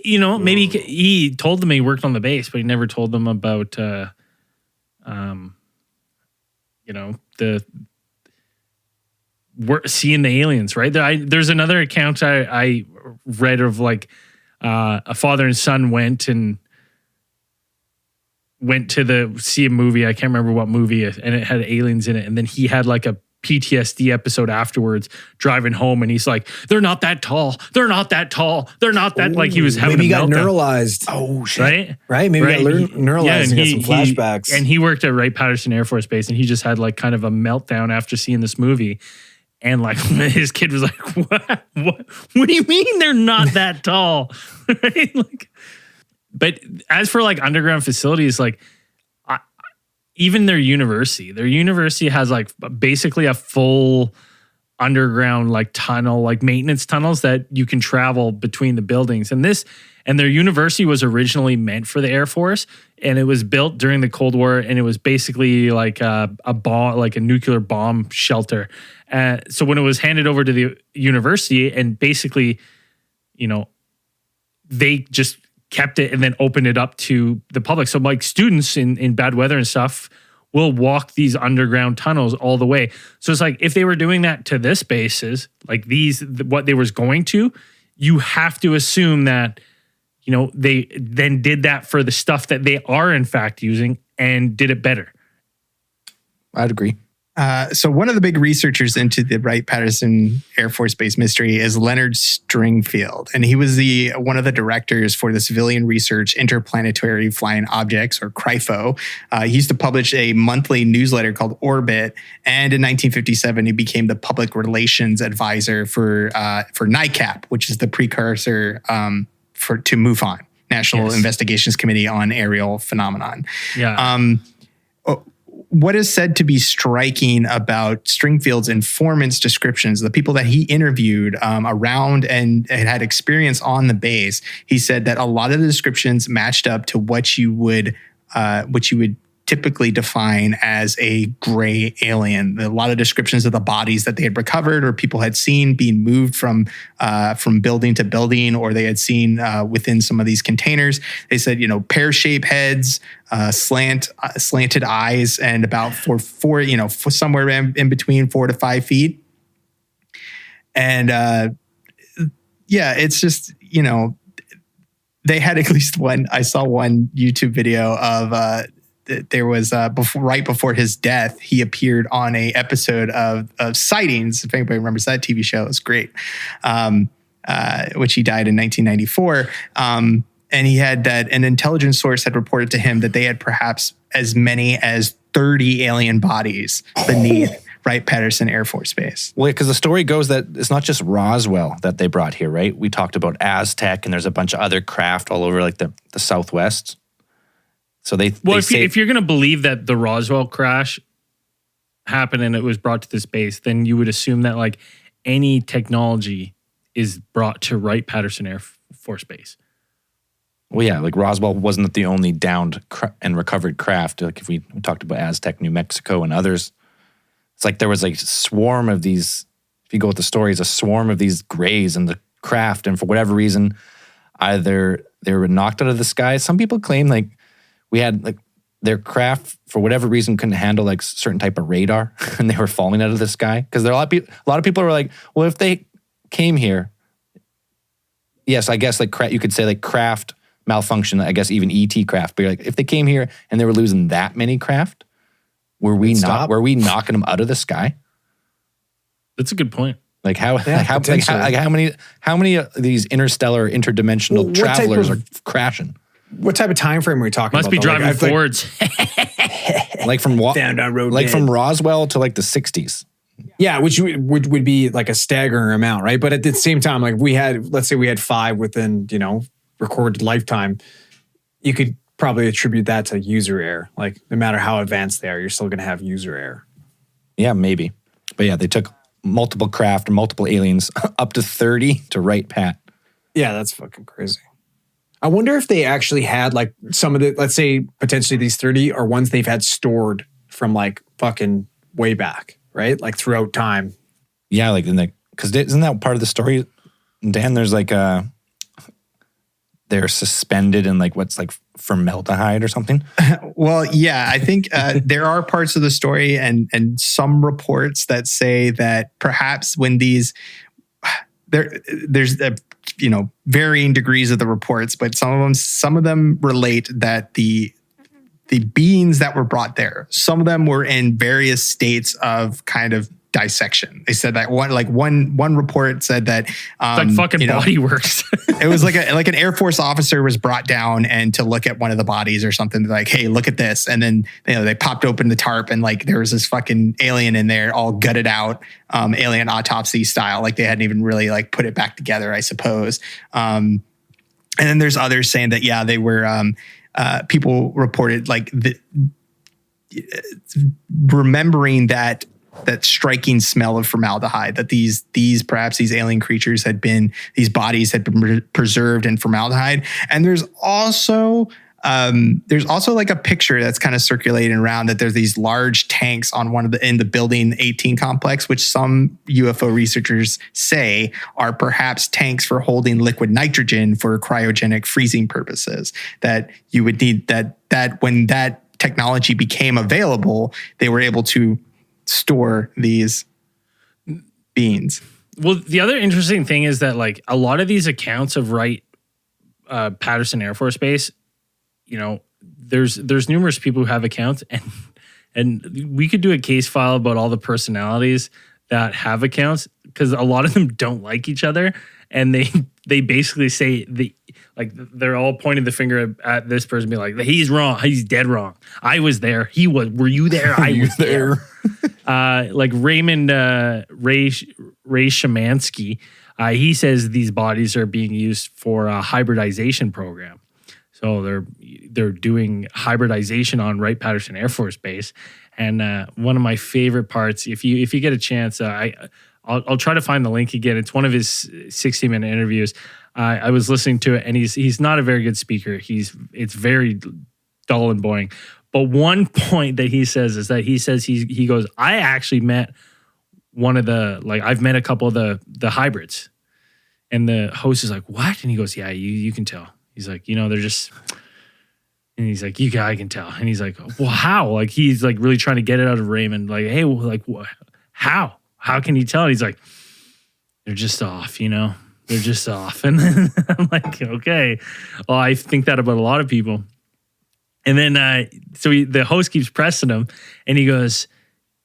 You know, maybe he told them he worked on the base, but he never told them about, seeing the aliens, right? There's another account I read of like a father and son went to see a movie. I can't remember what movie, and it had aliens in it. And then he had like a PTSD episode afterwards driving home, and he's like, they're not that tall. They're not that tall. They're not that, like he was having maybe a he got meltdown. neuralized. Oh shit. Right? Maybe he got neuralized and got some flashbacks. And he worked at Wright-Patterson Air Force Base, and he just had like kind of a meltdown after seeing this movie. And like his kid was like, what do you mean they're not that tall? Right? Like, but as for like underground facilities, like even their university has like basically a full underground like tunnel, like maintenance tunnels that you can travel between the buildings. And their university was originally meant for the Air Force, and it was built during the Cold War, and it was basically like a bomb, like a nuclear bomb shelter. So when it was handed over to the university, and basically, you know, they just kept it and then opened it up to the public. So like students in bad weather and stuff will walk these underground tunnels all the way. So it's like, if they were doing that to this bases, like what they was going to, you have to assume that, you know, they then did that for the stuff that they are in fact using and did it better. I'd agree. So one of the big researchers into the Wright-Patterson Air Force Base mystery is Leonard Stringfield. And he was one of the directors for the Civilian Research Interplanetary Flying Objects, or CRIFO. He used to publish a monthly newsletter called Orbit. And in 1957, he became the public relations advisor for NICAP, which is the precursor to MUFON, National Investigations Committee on Aerial Phenomenon. Yeah. What is said to be striking about Stringfield's informants' descriptions, the people that he interviewed around and had experience on the base, he said that a lot of the descriptions matched up to what you would typically define as a gray alien. A lot of descriptions of the bodies that they had recovered or people had seen being moved from building to building, or they had seen within some of these containers. They said, you know, pear-shaped heads, slanted eyes, and about somewhere in between 4 to 5 feet. And it's just, you know, they had at least one. I saw one YouTube video of there was right before his death, he appeared on a episode of Sightings. If anybody remembers that TV show, it was great. Which he died in 1994. And he had that an intelligence source had reported to him that they had perhaps as many as 30 alien bodies beneath Wright-Patterson Air Force Base. Well, because the story goes that it's not just Roswell that they brought here, right? We talked about Aztec, and there's a bunch of other craft all over like the Southwest. So if you're going to believe that the Roswell crash happened and it was brought to this base, then you would assume that like any technology is brought to Wright-Patterson Air Force Base. Well, yeah, like Roswell wasn't the only downed and recovered craft. Like if we talked about Aztec, New Mexico, and others, it's like there was like a swarm of these. If you go with the stories, a swarm of these grays in the craft, and for whatever reason, either they were knocked out of the sky. Some people claim like we had like their craft for whatever reason couldn't handle like certain type of radar, and they were falling out of the sky. Because there are a lot of people were like, well, if they came here, yes, I guess like you could say like craft malfunction. I guess even ET craft. But like if they came here and they were losing that many craft, were we knocking them out of the sky? That's a good point. Like how many of these interstellar interdimensional travelers are crashing? What type of time frame are we talking Must about? be driving Fords. Like from down road, like from Roswell to like the 60s. Yeah, which would be like a staggering amount, right? But at the same time, like let's say we had 5 within, recorded lifetime, you could probably attribute that to user error. Like no matter how advanced they are, you're still going to have user error. Yeah, maybe. But yeah, they took multiple craft and multiple aliens up to 30 to Wright-Pat. Yeah, that's fucking crazy. I wonder if they actually had like some of the, let's say potentially these 30 are ones they've had stored from like fucking way back, right? Like throughout time. Yeah, like because isn't that part of the story, Dan? There's like they're suspended in like what's like formaldehyde or something. Well, yeah, I think there are parts of the story and some reports that say that perhaps when there's varying degrees of the reports, but some of them relate that the beings that were brought there, some of them were in various states of kind of dissection. They said that one report said that it's like fucking Body Works. It was like an Air Force officer was brought down and to look at one of the bodies or something. They're like, hey, look at this. And then they popped open the tarp and like there was this fucking alien in there, all gutted out, alien autopsy style. Like they hadn't even really like put it back together, I suppose. And then there's others saying that they were people reported like remembering that striking smell of formaldehyde, that these alien creatures these bodies had been preserved in formaldehyde. And there's also like a picture that's kind of circulating around that there's these large tanks on in the building 18 complex, which some UFO researchers say are perhaps tanks for holding liquid nitrogen for cryogenic freezing purposes, that you would need that when that technology became available, they were able to store these beings. Well, the other interesting thing is that like a lot of these accounts of Wright-Patterson Air Force Base, there's numerous people who have accounts, and we could do a case file about all the personalities that have accounts, because a lot of them don't like each other, and they basically say they're all pointing the finger at this person, be like, he's wrong, he's dead wrong. I was there. He was. Were you there? I was there. Like Raymond Ray Shemansky, he says these bodies are being used for a hybridization program. So they're doing hybridization on Wright-Patterson Air Force Base. And one of my favorite parts, if you get a chance, I'll try to find the link again. It's one of his 60-minute interviews. I was listening to it, and he's not a very good speaker. It's very dull and boring. But one point that he says is that he goes, I actually met I've met a couple of the hybrids. And the host is like, what? And he goes, yeah, you can tell. He's like, they're just, and he's like, I can tell. And he's like, well, how? Like, he's like really trying to get it out of Raymond. Like, hey, like, how? How can you tell? And he's like, they're just off, they're just off. And then I'm like, okay, well, I think that about a lot of people. And then, the host keeps pressing him, and he goes,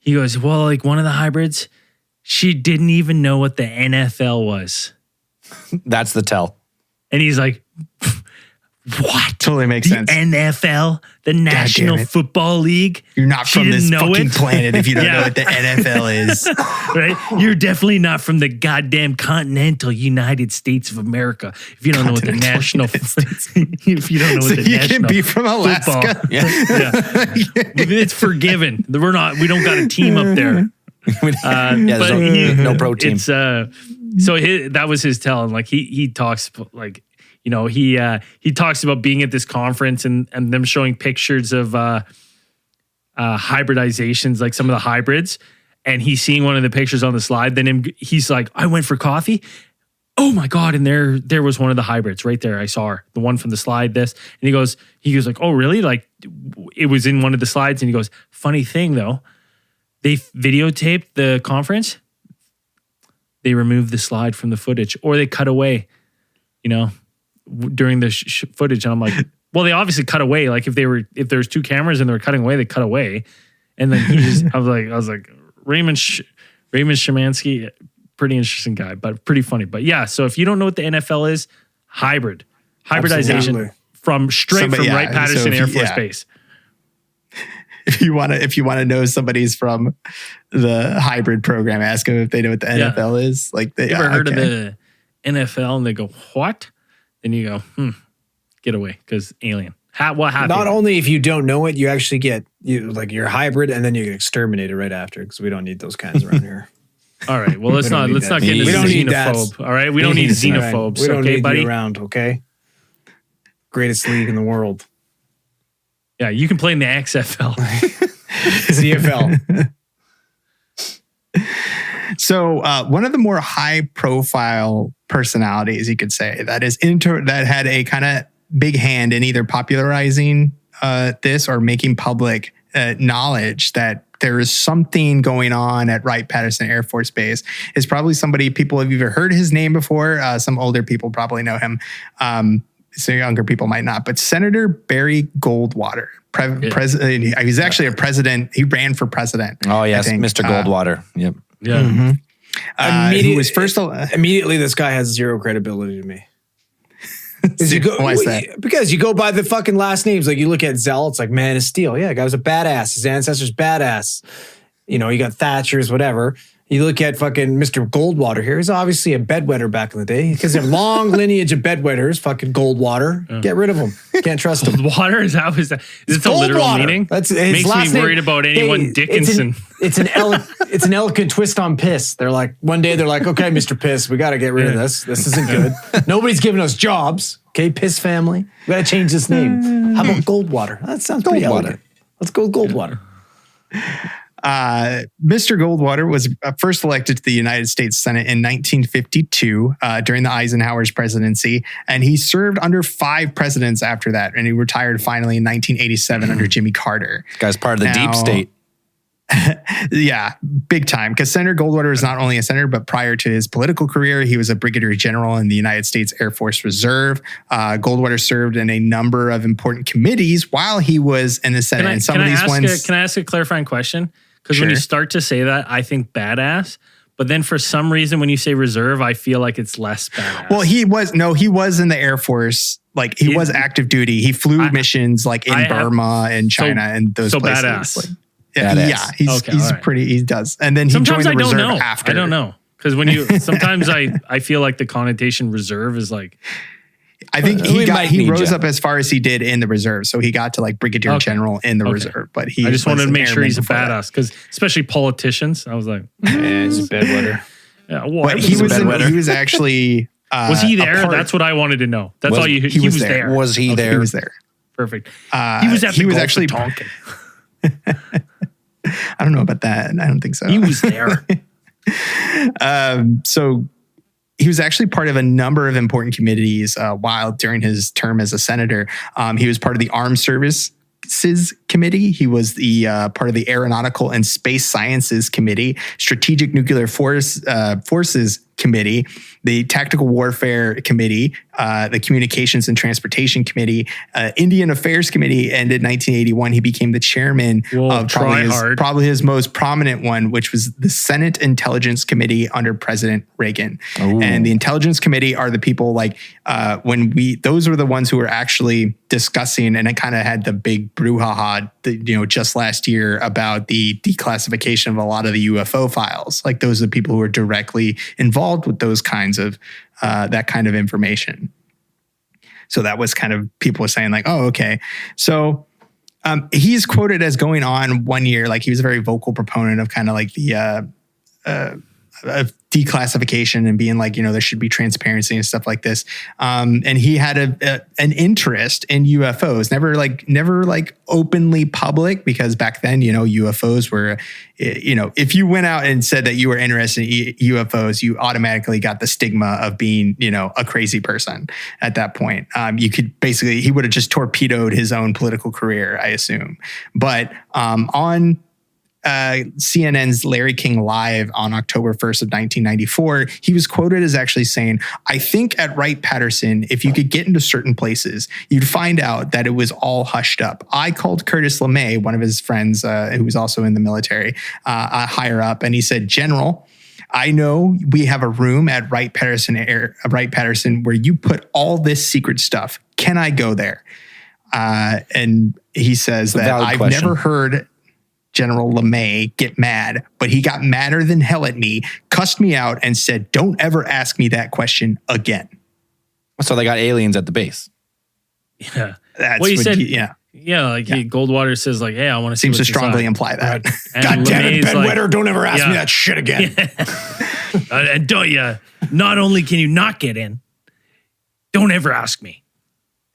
well, like one of the hybrids, she didn't even know what the NFL was. That's the tell. And he's like, what? Totally makes sense. NFL, the National Football League. You're not from this fucking planet if you don't know what the NFL is. Right? You're definitely not from the goddamn continental United States of America. If you don't know what the national, if you don't know what the you national can be from Alaska. Football, yeah. It's forgiven. We don't got a team up there. No pro team. That was his tell, and like he talks like, he talks about being at this conference and them showing pictures of hybridizations, like some of the hybrids, and he's seeing one of the pictures on the slide. Then he's like, I went for coffee. Oh my God. And there was one of the hybrids right there. I saw her, the one from the slide, this. And he goes like, oh really? Like it was in one of the slides. And he goes, funny thing though, they videotaped the conference. They removed the slide from the footage, or they cut away, during the footage. And I'm like, well, they obviously cut away. Like if there's two cameras and they were cutting away, they cut away. And then I was like, Raymond Shemansky, pretty interesting guy, but pretty funny. But yeah, so if you don't know what the NFL is, hybridization. Absolutely. straight from Wright-Patterson Air Force Base. If you want to know somebody's from the hybrid program, ask them if they know what the NFL is. Like, you ever heard of the NFL? And they go, what? Then you go, get away, because alien. What happened? Not only if you don't know it, you actually get you're hybrid, and then you get exterminated right after, because we don't need those kinds around here. All right. Well, let's not get into xenophobe. All right. We don't need xenophobes. We don't need buddy? you around. Okay. Greatest league in the world. Yeah, you can play in the XFL. CFL. So one of the more high-profile personalities, you could say, that had a kind of big hand in either popularizing this or making public knowledge that there is something going on at Wright-Patterson Air Force Base is probably somebody people have either heard his name before. Some older people probably know him. So younger people might not, but Senator Barry Goldwater, president. He was actually a president. He ran for president. Oh yes, Mr. Goldwater. Yep. Yeah. Who was first? Immediately, this guy has zero credibility to me. Why is that? Because you go by the fucking last names. Like, you look at Zell, it's like Man of Steel. Yeah, the guy was a badass. His ancestors badass. You got Thatcher's, whatever. You look at fucking Mr. Goldwater here. He's obviously a bedwetter back in the day, because they're long lineage of bedwetters. Fucking Goldwater. Yeah. Get rid of him. Can't trust him. Goldwater? Is that a literal meaning? That's his Makes last me worried about anyone Dickinson. It's an elegant twist on piss. They're like, one day they're like, okay, Mr. Piss, we got to get rid of this. This isn't good. Nobody's giving us jobs. Okay, Piss family. We got to change this name. How about Goldwater? That sounds pretty elegant. Let's go with Goldwater. Mr. Goldwater was first elected to the United States Senate in 1952 during the Eisenhower's presidency, and he served under 5 presidents after that, and he retired finally in 1987 under Jimmy Carter. This guy's part of the deep state. Yeah, big time. Because Senator Goldwater is not only a senator, but prior to his political career, he was a brigadier general in the United States Air Force Reserve. Goldwater served in a number of important committees while he was in the Senate. Can I ask a clarifying question? Because when you start to say that, I think badass. But then for some reason, when you say reserve, I feel like it's less badass. Well, he was in the Air Force. Like, he was active duty. He flew missions like in Burma and China and those places. Badass. Like, he's pretty. He does. And then he sometimes joined the reserve know. after. I don't know. Because when you sometimes I feel like the connotation reserve is like, I think he rose up as far as he did in the reserve, so he got to like brigadier general in the reserve. But I just wanted to make sure he's a badass, because especially politicians, I was like, he's a bedwetter. Yeah, but he was actually. Was he there? That's what I wanted to know. That's all you. He was there. Was he there? He was there. Perfect. He was at the Gulf actually of Tonkin. I don't know about that. I don't think so. He was there. So he was actually part of a number of important committees while during his term as a senator. He was part of the Armed Services Committee. He was the part of the Aeronautical and Space Sciences Committee, Strategic Nuclear Forces Committee, the Tactical Warfare Committee, the Communications and Transportation Committee, Indian Affairs Committee, and in 1981 he became the chairman of probably his most prominent one, which was the Senate Intelligence Committee under President Reagan. Ooh. And the Intelligence Committee are the people like those were the ones who were actually discussing, and it kind of had the big brouhaha, just last year about the declassification of a lot of the UFO files. Like, those are the people who are directly involved with those kinds of that kind of information. So that was kind of people were saying like, oh, okay. So he's quoted as going on one year, like he was a very vocal proponent of kind of like the of declassification and being like, there should be transparency and stuff like this. And he had an interest in UFOs, never openly public, because back then, UFOs were, if you went out and said that you were interested in UFOs, you automatically got the stigma of being, a crazy person at that point. He would have just torpedoed his own political career, I assume. But on CNN's Larry King Live on October 1st of 1994, he was quoted as actually saying, "I think at Wright-Patterson, if you could get into certain places, you'd find out that it was all hushed up. I called Curtis LeMay, one of his friends who was also in the military, higher up, and he said, 'General, I know we have a room at Wright-Patterson where you put all this secret stuff. can I go there? And he says that I've never heard General LeMay get mad, but he got madder than hell at me, cussed me out, and said, "Don't ever ask me that question again." So they got aliens at the base. Yeah. That's what he what said. yeah. Goldwater says like, "Hey, I want to see." Seems to strongly imply that. God damn it, bedwetter! Don't ever ask me that shit again. And don't you? Not only can you not get in, don't ever ask me.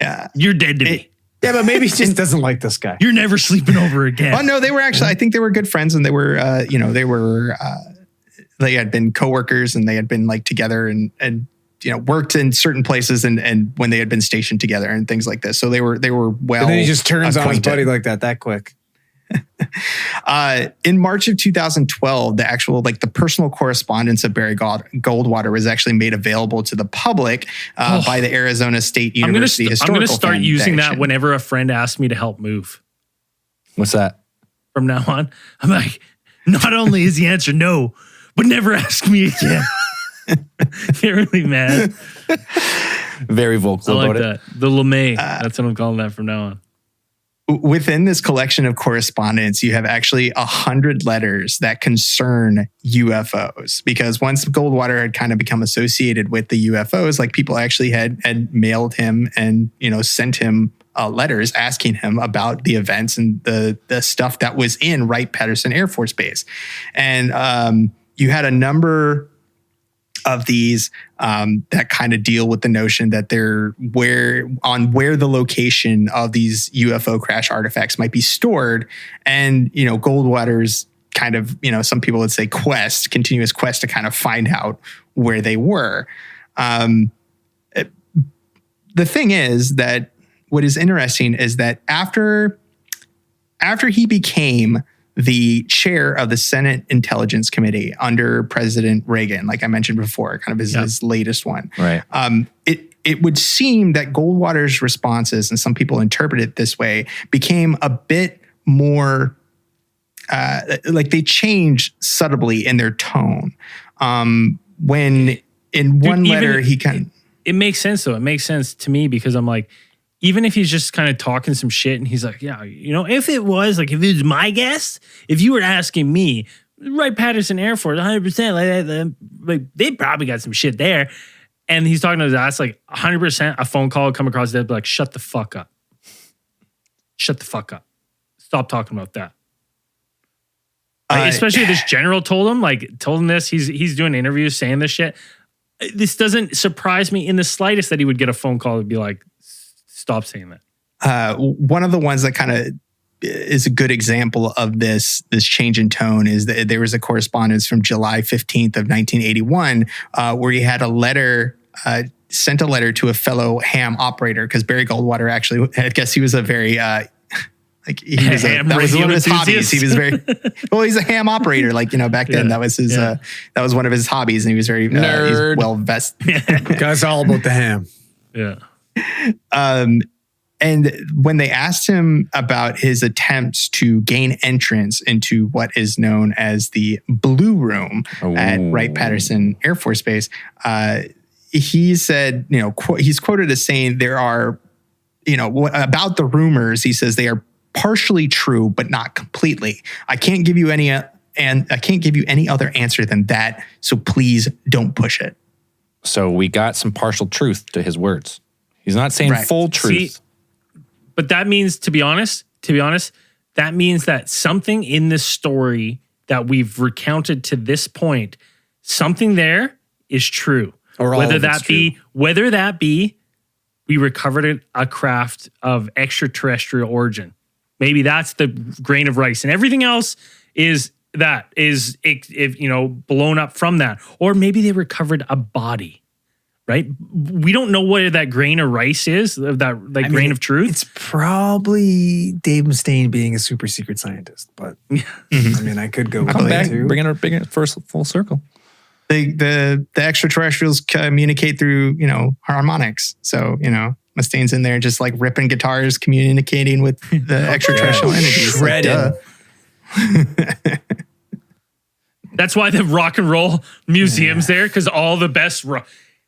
Yeah, you're dead to me. Yeah, but maybe he just doesn't like this guy. You're never sleeping over again. Oh no, they were actually. I think they were good friends, and they were, they had been coworkers, and they had been like together, and worked in certain places, and when they had been stationed together, and things like this. So they were well. And then he just turns on his acquainted. buddy like that quick. In March of 2012, the actual the personal correspondence of Barry Goldwater was actually made available to the public by the Arizona State University Historical. I'm going to start using Foundation. that whenever a friend asks me to help move. What's that? From now on, I'm like, not only is the answer no, but never ask me again. Get really mad. Very vocal I like about that. The LeMay. That's what I'm calling that from now on. Within this collection of correspondence, you have actually 100 letters that concern UFOs, because once Goldwater had kind of become associated with the UFOs, like people actually had mailed him and, sent him letters asking him about the events and the stuff that was in Wright-Patterson Air Force Base. And you had a number of these that kind of deal with the notion that they're where the location of these UFO crash artifacts might be stored. And, Goldwater's kind of, some people would say continuous quest to kind of find out where they were. The thing is that what is interesting is that after he became the chair of the Senate Intelligence Committee under President Reagan, like I mentioned before, kind of his latest one. Right. It would seem that Goldwater's responses, and some people interpret it this way, became a bit more they changed subtly in their tone. When in one letter he kind of... It makes sense though. It makes sense to me because I'm like, even if he's just kind of talking some shit and he's like, yeah, if it was my guess, if you were asking me, Wright-Patterson Air Force, 100%, like they probably got some shit there. And he's talking to his ass, like 100%, a phone call would come across that, be like, shut the fuck up. Shut the fuck up. Stop talking about that. Especially if this general told him this, he's doing interviews saying this shit. This doesn't surprise me in the slightest that he would get a phone call and be like, stop saying that. One of the ones that kind of is a good example of this change in tone is that there was a correspondence from July 15th of 1981 where he had sent a letter to a fellow ham operator, because Barry Goldwater actually, I guess he was a very that was one of his hobbies. He was very he's a ham operator. Back then that was his that was one of his hobbies, and he was very nerd, he's well vested. Guy's all about the ham. Yeah. And when they asked him about his attempts to gain entrance into what is known as the Blue Room at Wright-Patterson Air Force Base, he said, he's quoted as saying there are, about the rumors, he says they are partially true, but not completely. I can't give you any other answer than that. So please don't push it. So we got some partial truth to his words. He's not saying full truth. See, but that means, to be honest, that means that something in this story that we've recounted to this point, something there is true. Or whether that be we recovered a craft of extraterrestrial origin. Maybe that's the grain of rice, and everything else is blown up from that. Or maybe they recovered a body. Right? We don't know what that grain of rice is, grain of truth. It's probably Dave Mustaine being a super secret scientist, but I could go with that too. Bringing it first full circle. The extraterrestrials communicate through, harmonics. So, Mustaine's in there just like ripping guitars, communicating with the extraterrestrial entities. Shredding. That's why the rock and roll museum's there, because all the best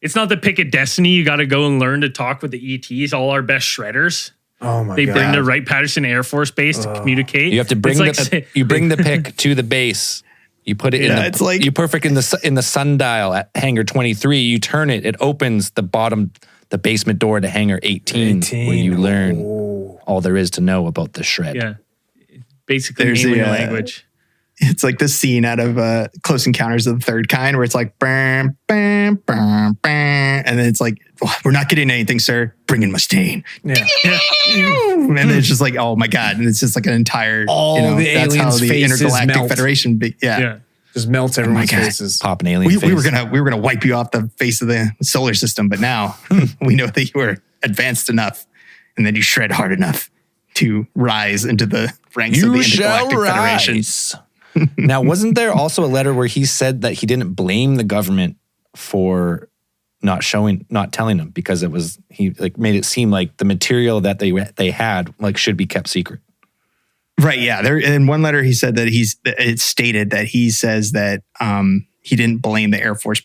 It's not the pick of destiny. You got to go and learn to talk with the ETs, all our best shredders. Oh my God. They bring the Wright-Patterson Air Force Base to communicate. You have to bring you bring the pick to the base. You put it you perfect in the sundial at Hangar 23. You turn it, it opens the basement door to Hangar 18 where you learn all there is to know about the shred. Yeah. Basically alien language. It's like the scene out of Close Encounters of the Third Kind where it's like, bam, bam, bam, bam, and then it's like, we're not getting anything, sir. Bring in Mustaine. Yeah. And then it's just like, oh my God. And it's just like an entire, the that's how aliens' the faces Intergalactic melt. Federation, Just melts everyone's faces. Pop an alien face. we were gonna wipe you off the face of the solar system, but now we know that you were advanced enough and then you shred hard enough to rise into the ranks of the Intergalactic Federation. Now, wasn't there also a letter where he said that he didn't blame the government for not telling him because he made it seem like the material that they had should be kept secret. Right. Yeah. There in one letter he said that it stated that he says that he didn't blame the Air Force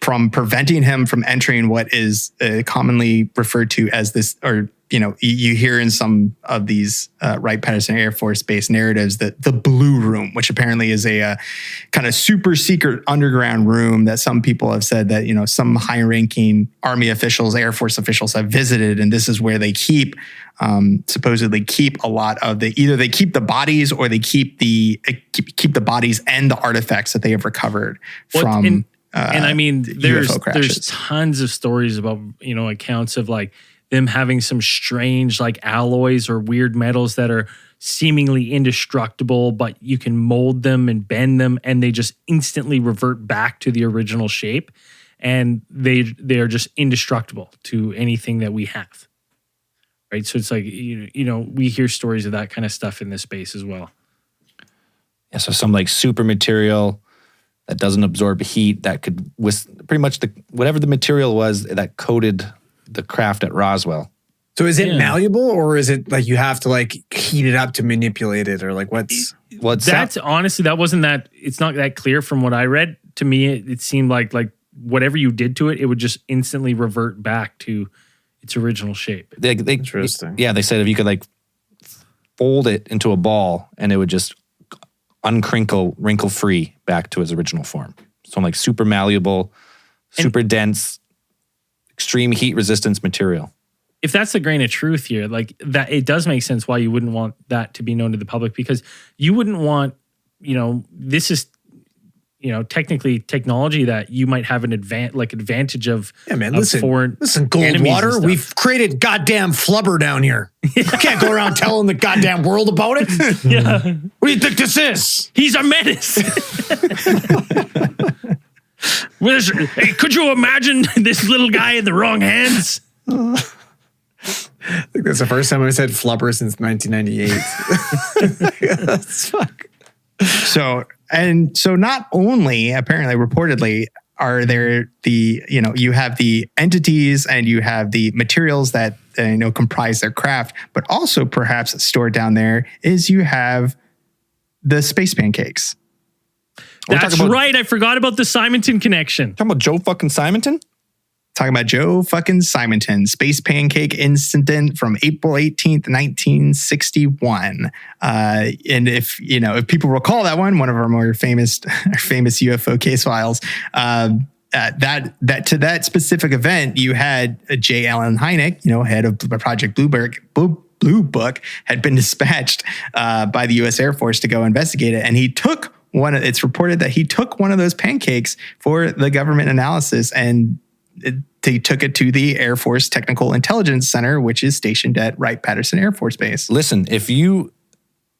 from preventing him from entering what is commonly referred to as this, or you hear in some of these Wright-Patterson Air Force Base narratives that the Blue Room, which apparently is a kind of super secret underground room that some people have said that, some high-ranking Army officials, Air Force officials have visited. And this is where they supposedly keep a lot of either they keep the bodies or they keep the bodies and the artifacts that they have recovered from. And I mean, there's crashes. tons of stories about, accounts of them having some strange alloys or weird metals that are seemingly indestructible, but you can mold them and bend them and they just instantly revert back to the original shape. And they are just indestructible to anything that we have. Right. So it's we hear stories of that kind of stuff in this space as well. Yeah. So some super material that doesn't absorb heat that could pretty much whatever the material was that coated the craft at Roswell. So is it malleable or is it you have to heat it up to manipulate it or what's? Well, honestly, it's not that clear from what I read. To me, it seemed like whatever you did to it, it would just instantly revert back to its original shape. Interesting. Yeah, they said if you could fold it into a ball and it would just uncrinkle, wrinkle free back to its original form. So super malleable, super dense, extreme heat resistance material. If that's the grain of truth here, that it does make sense why you wouldn't want that to be known to the public, because you wouldn't want, this is, technically technology that you might have an advantage of. Yeah, man. Listen, Goldwater, we've created goddamn flubber down here. You can't go around telling the goddamn world about it. Yeah. What do you think this is? He's a menace. Hey, could you imagine this little guy in the wrong hands? I think that's the first time I said flubber since 1998. That's fuck. So not only apparently reportedly are there you have the entities and you have the materials that comprise their craft, but also perhaps stored down there is you have the space pancakes. That's right. I forgot about the Simonton connection. Talking about Joe fucking Simonton? Talking about Joe fucking Simonton, space pancake incident from April 18th, 1961. And if people recall that one of our more famous UFO case files, that to that specific event, you had J. Allen Hynek, head of Project Blue Book, had been dispatched by the U.S. Air Force to go investigate it, and he took it's reported that he took one of those pancakes for the government analysis, and they took it to the Air Force Technical Intelligence Center, which is stationed at Wright-Patterson Air Force Base. Listen, if you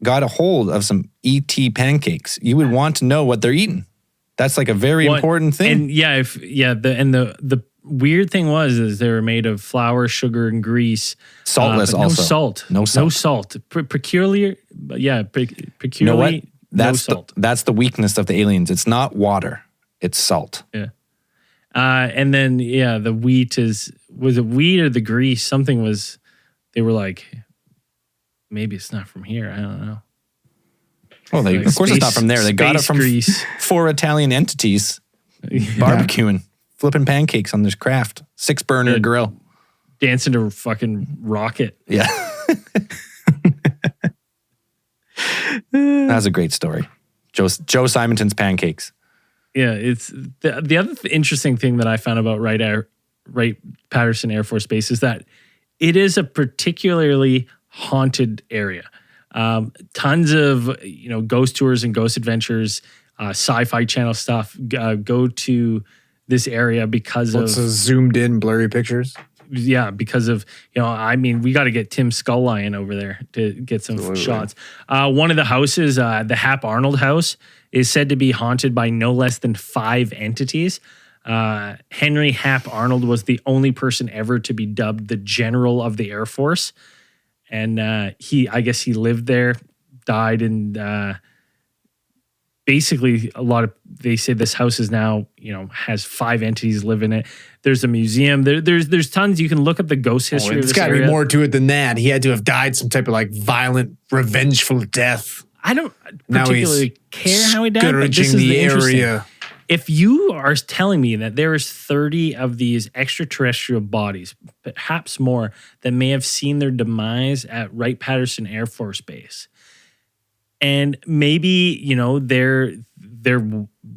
got a hold of some ET pancakes, you would want to know what they're eating. That's a very important thing. And the weird thing is they were made of flour, sugar, and grease. Saltless also. No salt. Peculiar. Peculiarly. You know what? That's the weakness of the aliens. It's not water. It's salt. Yeah. And then, the wheat was it wheat or the grease? Something was, they were maybe it's not from here. I don't know. Well, of course it's not from there. They got it from 4 Italian entities barbecuing. flipping pancakes on this craft. 6-burner grill. Dancing to a fucking rocket. Yeah. That's a great story. Joe Simonton's pancakes. Yeah, it's the other interesting thing that I found about Wright-Patterson Air Force Base is that it is a particularly haunted area. Tons of ghost tours and ghost adventures, Sci-Fi Channel stuff go to this area because of zoomed in blurry pictures. Yeah, because of we got to get Tim Scullion over there to get some shots. One of the houses, the Hap Arnold house, is said to be haunted by no less than 5 entities. Henry Hap Arnold was the only person ever to be dubbed the General of the Air Force. And I guess he lived there, died, and basically they say this house is now, has 5 entities live in it. There's a museum. There's tons. You can look up the ghost history of this area. It's got to be more to it than that. He had to have died some type of violent, revengeful death. I don't particularly care how he died, but this is the interesting. If you are telling me that there is 30 of these extraterrestrial bodies, perhaps more, that may have seen their demise at Wright-Patterson Air Force Base, and maybe, their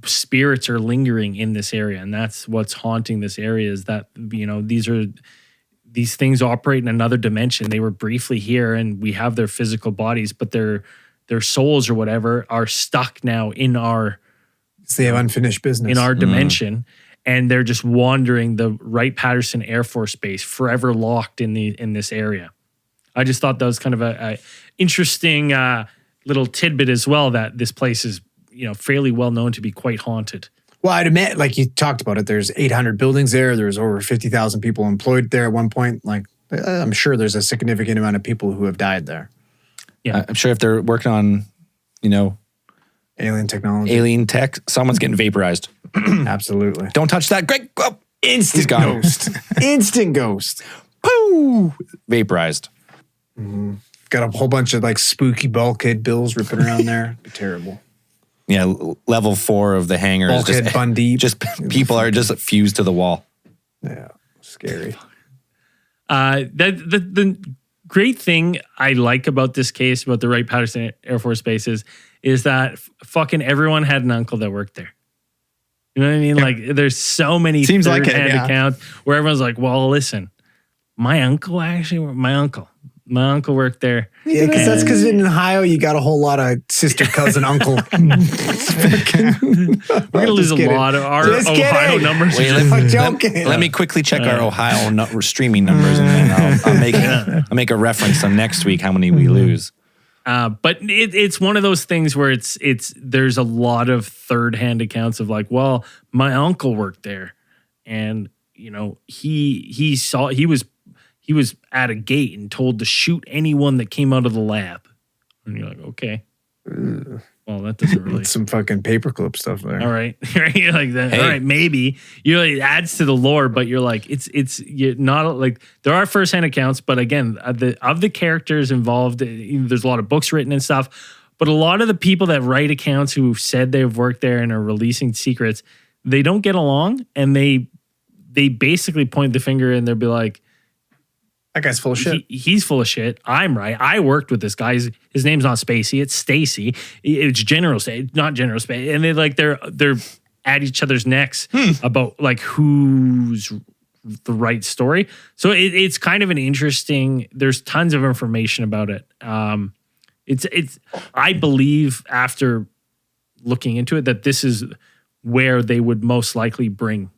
spirits are lingering in this area, and that's what's haunting this area, is that, these things operate in another dimension. They were briefly here, and we have their physical bodies, but their souls or whatever are stuck now in our... So they have unfinished business. In our dimension, and they're just wandering the Wright-Patterson Air Force Base, forever locked in this area. I just thought that was kind of a interesting little tidbit as well, that this place is fairly well known to be quite haunted. Well, I'd admit, like you talked about it, there's 800 buildings there. There's over 50,000 people employed there at one point. I'm sure there's a significant amount of people who have died there. Yeah, I'm sure if they're working on, alien technology, alien tech, someone's getting vaporized. Absolutely. Don't touch that. Greg, oh, instant ghost. Instant ghost. Pooh! Vaporized. Mm-hmm. Got a whole bunch of spooky bulkhead bills ripping around there. Be terrible. Yeah, level 4 of the hangar is bulkhead bun deep. Just people are just fused to the wall. Yeah, scary. The great thing I like about this case, about the Wright-Patterson Air Force Base, is that fucking everyone had an uncle that worked there. You know what I mean? Yep. There's so many third-hand accounts where everyone's like, well, listen, my uncle worked there. Yeah, because that's in Ohio, you got a whole lot of sister, cousin, uncle. We're going to lose a lot of our Ohio numbers. Wait, let me quickly check our Ohio streaming numbers, and then I'll make a reference on next week how many we lose. But it's one of those things where there's a lot of third-hand accounts of well, my uncle worked there, and he was at a gate and told to shoot anyone that came out of the lab. And you're like, okay. Well, that doesn't really... some fucking paperclip stuff there. All right. You're like that. Hey. All right, maybe. It adds to the lore, but you're like, you're not there are first-hand accounts, but again, of the characters involved, there's a lot of books written and stuff, but a lot of the people that write accounts who said they've worked there and are releasing secrets, they don't get along, and they basically point the finger and they'll be like, that guy's full of shit. He's full of shit. I'm right. I worked with this guy. His name's not Spacey. It's Stacy. It's General Stacy, not General Spacey. And they're at each other's necks about who's the right story. So it's kind of an interesting. There's tons of information about it. It's. I believe after looking into it that this is where they would most likely bring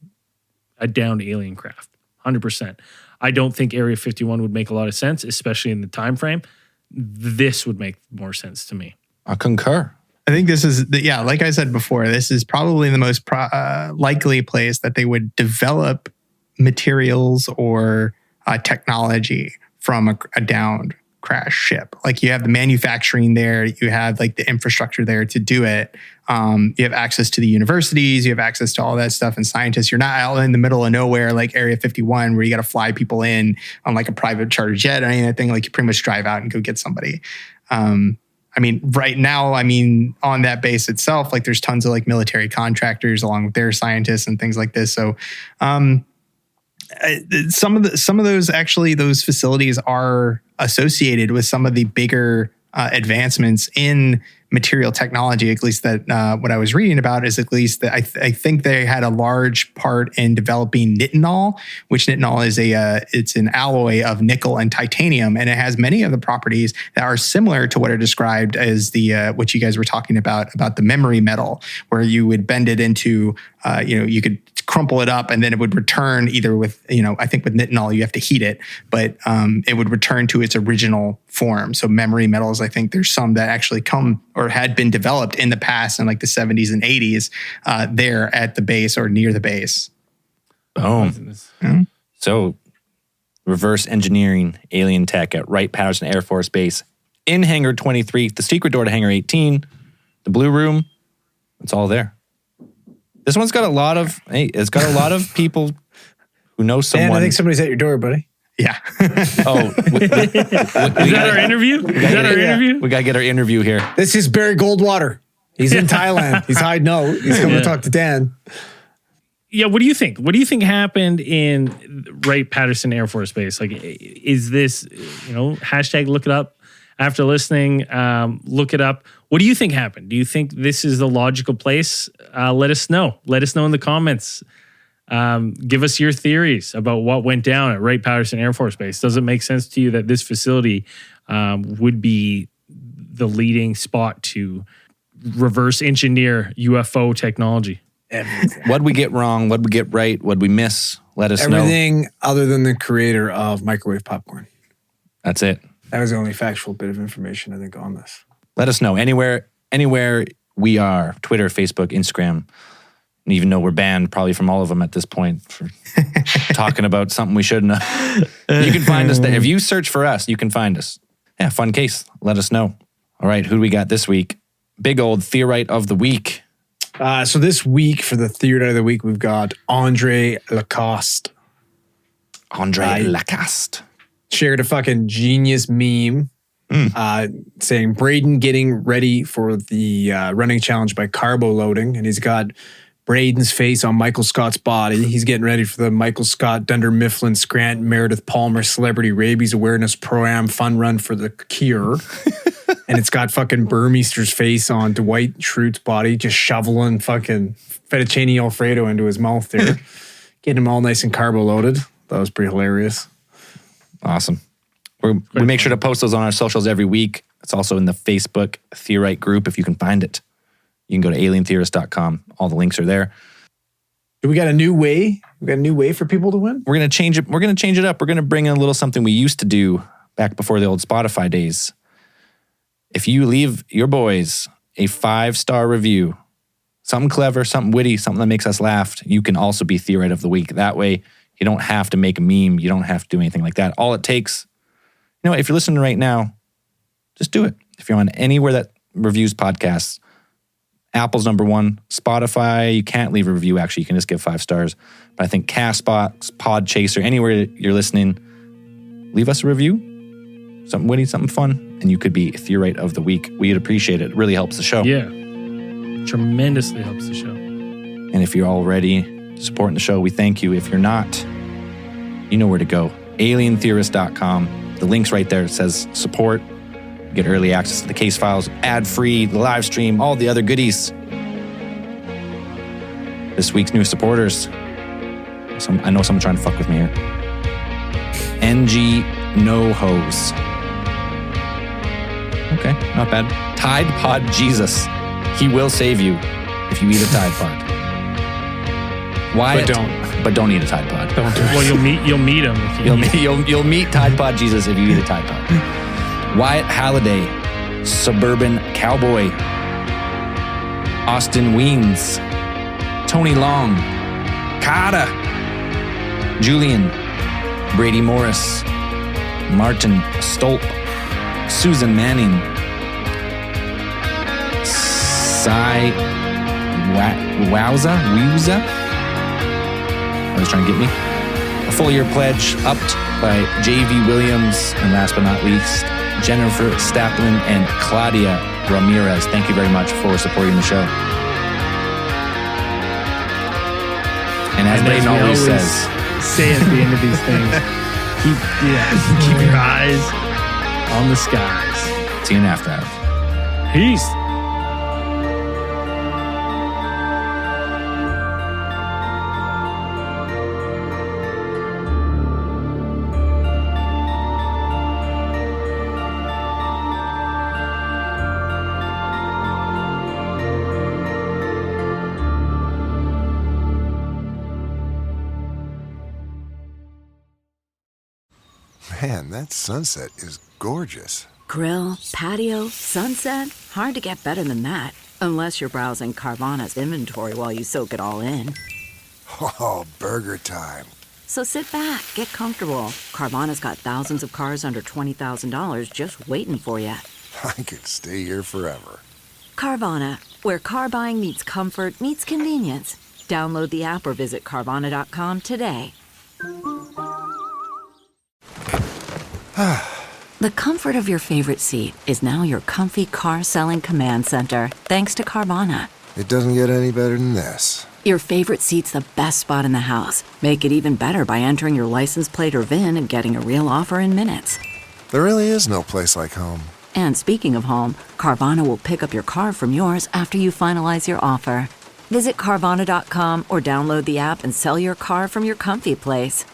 a downed alien craft. 100%. I don't think Area 51 would make a lot of sense, especially in the time frame. This would make more sense to me. I concur. I think this is, like I said before, this is probably the most likely place that they would develop materials or technology from a downed crash ship. You have the manufacturing there, you have the infrastructure there to do it. You have access to the universities, you have access to all that stuff and scientists. You're not out in the middle of nowhere like Area 51 where you got to fly people in on a private charter jet or anything. You pretty much drive out and go get somebody. I mean, right now, I mean, on that base itself, like there's tons of like military contractors along with their scientists and things like this. So, some of those actually, those facilities are associated with some of the bigger advancements in material technology, at least that what I was reading about is at least that I think they had a large part in developing nitinol, which nitinol is it's an alloy of nickel and titanium, and it has many of the properties that are similar to what are described as the what you guys were talking about the memory metal, where you would bend it into you could crumple it up and then it would return either with, I think with nitinol you have to heat it, but it would return to its original form. So memory metals, I think there's some that actually come or had been developed in the past in like the 70s and 80s there at the base or near the base. Boom. So reverse engineering alien tech at Wright-Patterson Air Force Base in Hangar 23, the secret door to Hangar 18, the blue room, it's all there. This one's got a lot of, it's got a lot of people who know someone. And I think somebody's at your door, buddy. Yeah. Is that our interview? We got to get our interview here. This is Barry Goldwater. He's in Thailand. He's hiding out. He's coming to talk to Dan. Yeah, what do you think? What do you think happened in Wright-Patterson Air Force Base? Like, is this, hashtag look it up after listening, look it up. What do you think happened? Do you think this is the logical place? Let us know. Let us know in the comments. Give us your theories about what went down at Wright-Patterson Air Force Base. Does it make sense to you that this facility would be the leading spot to reverse engineer UFO technology? What'd we get wrong? What'd we get right? What'd we miss? Let us know. Everything other than the creator of microwave popcorn. That's it. That was the only factual bit of information, I think, on this. Let us know. Anywhere we are, Twitter, Facebook, Instagram, and even though we're banned probably from all of them at this point for talking about something we shouldn't have. You can find us there. If you search for us, you can find us. Yeah, fun case. Let us know. All right, who do we got this week? Big old Theorite of the Week. So this week, for the Theorite of the Week, we've got Andre Lacoste. Lacoste. Shared a fucking genius meme saying Braden getting ready for the running challenge by carbo loading. And he's got Braden's face on Michael Scott's body. He's getting ready for the Michael Scott, Dunder Mifflin, Scranton, Meredith Palmer Celebrity Rabies Awareness Pro-Am Fun Run for the Cure. And it's got fucking Burmeister's face on Dwight Schrute's body, just shoveling fucking fettuccine Alfredo into his mouth there. Getting him all nice and carbo loaded. That was pretty hilarious. Awesome. We make sure to post those on our socials every week. It's also in the Facebook Theorite group if you can find it. You can go to alientheorist.com. All the links are there. Do we got a new way? We got a new way for people to win? We're going to change it. We're going to change it up. We're going to bring in a little something we used to do back before the old Spotify days. If you leave your boys a 5-star review, something clever, something witty, something that makes us laugh, you can also be Theorite of the Week. That way, you don't have to make a meme. You don't have to do anything like that. All it takes, if you're listening right now, just do it. If you're on anywhere that reviews podcasts, Apple's number 1, Spotify, you can't leave a review. Actually, you can just give 5 stars. But I think Castbox, Podchaser, anywhere you're listening, leave us a review. Something witty, something fun, and you could be Theorite of the Week. We'd appreciate it. It really helps the show. Yeah. Tremendously helps the show. And if you're already supporting the show, we thank you. If you're not, you know where to go. alientheorist.com. The link's right there. It says support. You get early access to the case files, ad-free, the live stream, all the other goodies. This week's new supporters. I know someone trying to fuck with me here. NG No Hose. Okay, not bad. Tide Pod Jesus. He will save you if you eat a Tide Pod. Wyatt, but don't eat a Tide Pod. Don't do it. Well, you'll meet him if you'll meet Tide Pod Jesus if you eat a Tide Pod. Wyatt Halliday, Suburban Cowboy, Austin Weens, Tony Long, Kata, Julian, Brady Morris, Martin Stolp, Susan Manning, Sai Wowza? I was trying to get me. A full year pledge upped by J.V. Williams, and last but not least, Jennifer Staplin, and Claudia Ramirez. Thank you very much for supporting the show. And as Brayden always says, say at the end of these things, keep your eyes on the skies. See you in After Hours. Peace. Man, that sunset is gorgeous. Grill, patio, sunset. Hard to get better than that. Unless you're browsing Carvana's inventory while you soak it all in. Oh, burger time. So sit back, get comfortable. Carvana's got thousands of cars under $20,000 just waiting for you. I could stay here forever. Carvana, where car buying meets comfort meets convenience. Download the app or visit Carvana.com today. The comfort of your favorite seat is now your comfy car selling command center, thanks to Carvana. It doesn't get any better than this. Your favorite seat's the best spot in the house. Make it even better by entering your license plate or VIN and getting a real offer in minutes. There really is no place like home. And speaking of home, Carvana will pick up your car from yours after you finalize your offer. Visit Carvana.com or download the app and sell your car from your comfy place.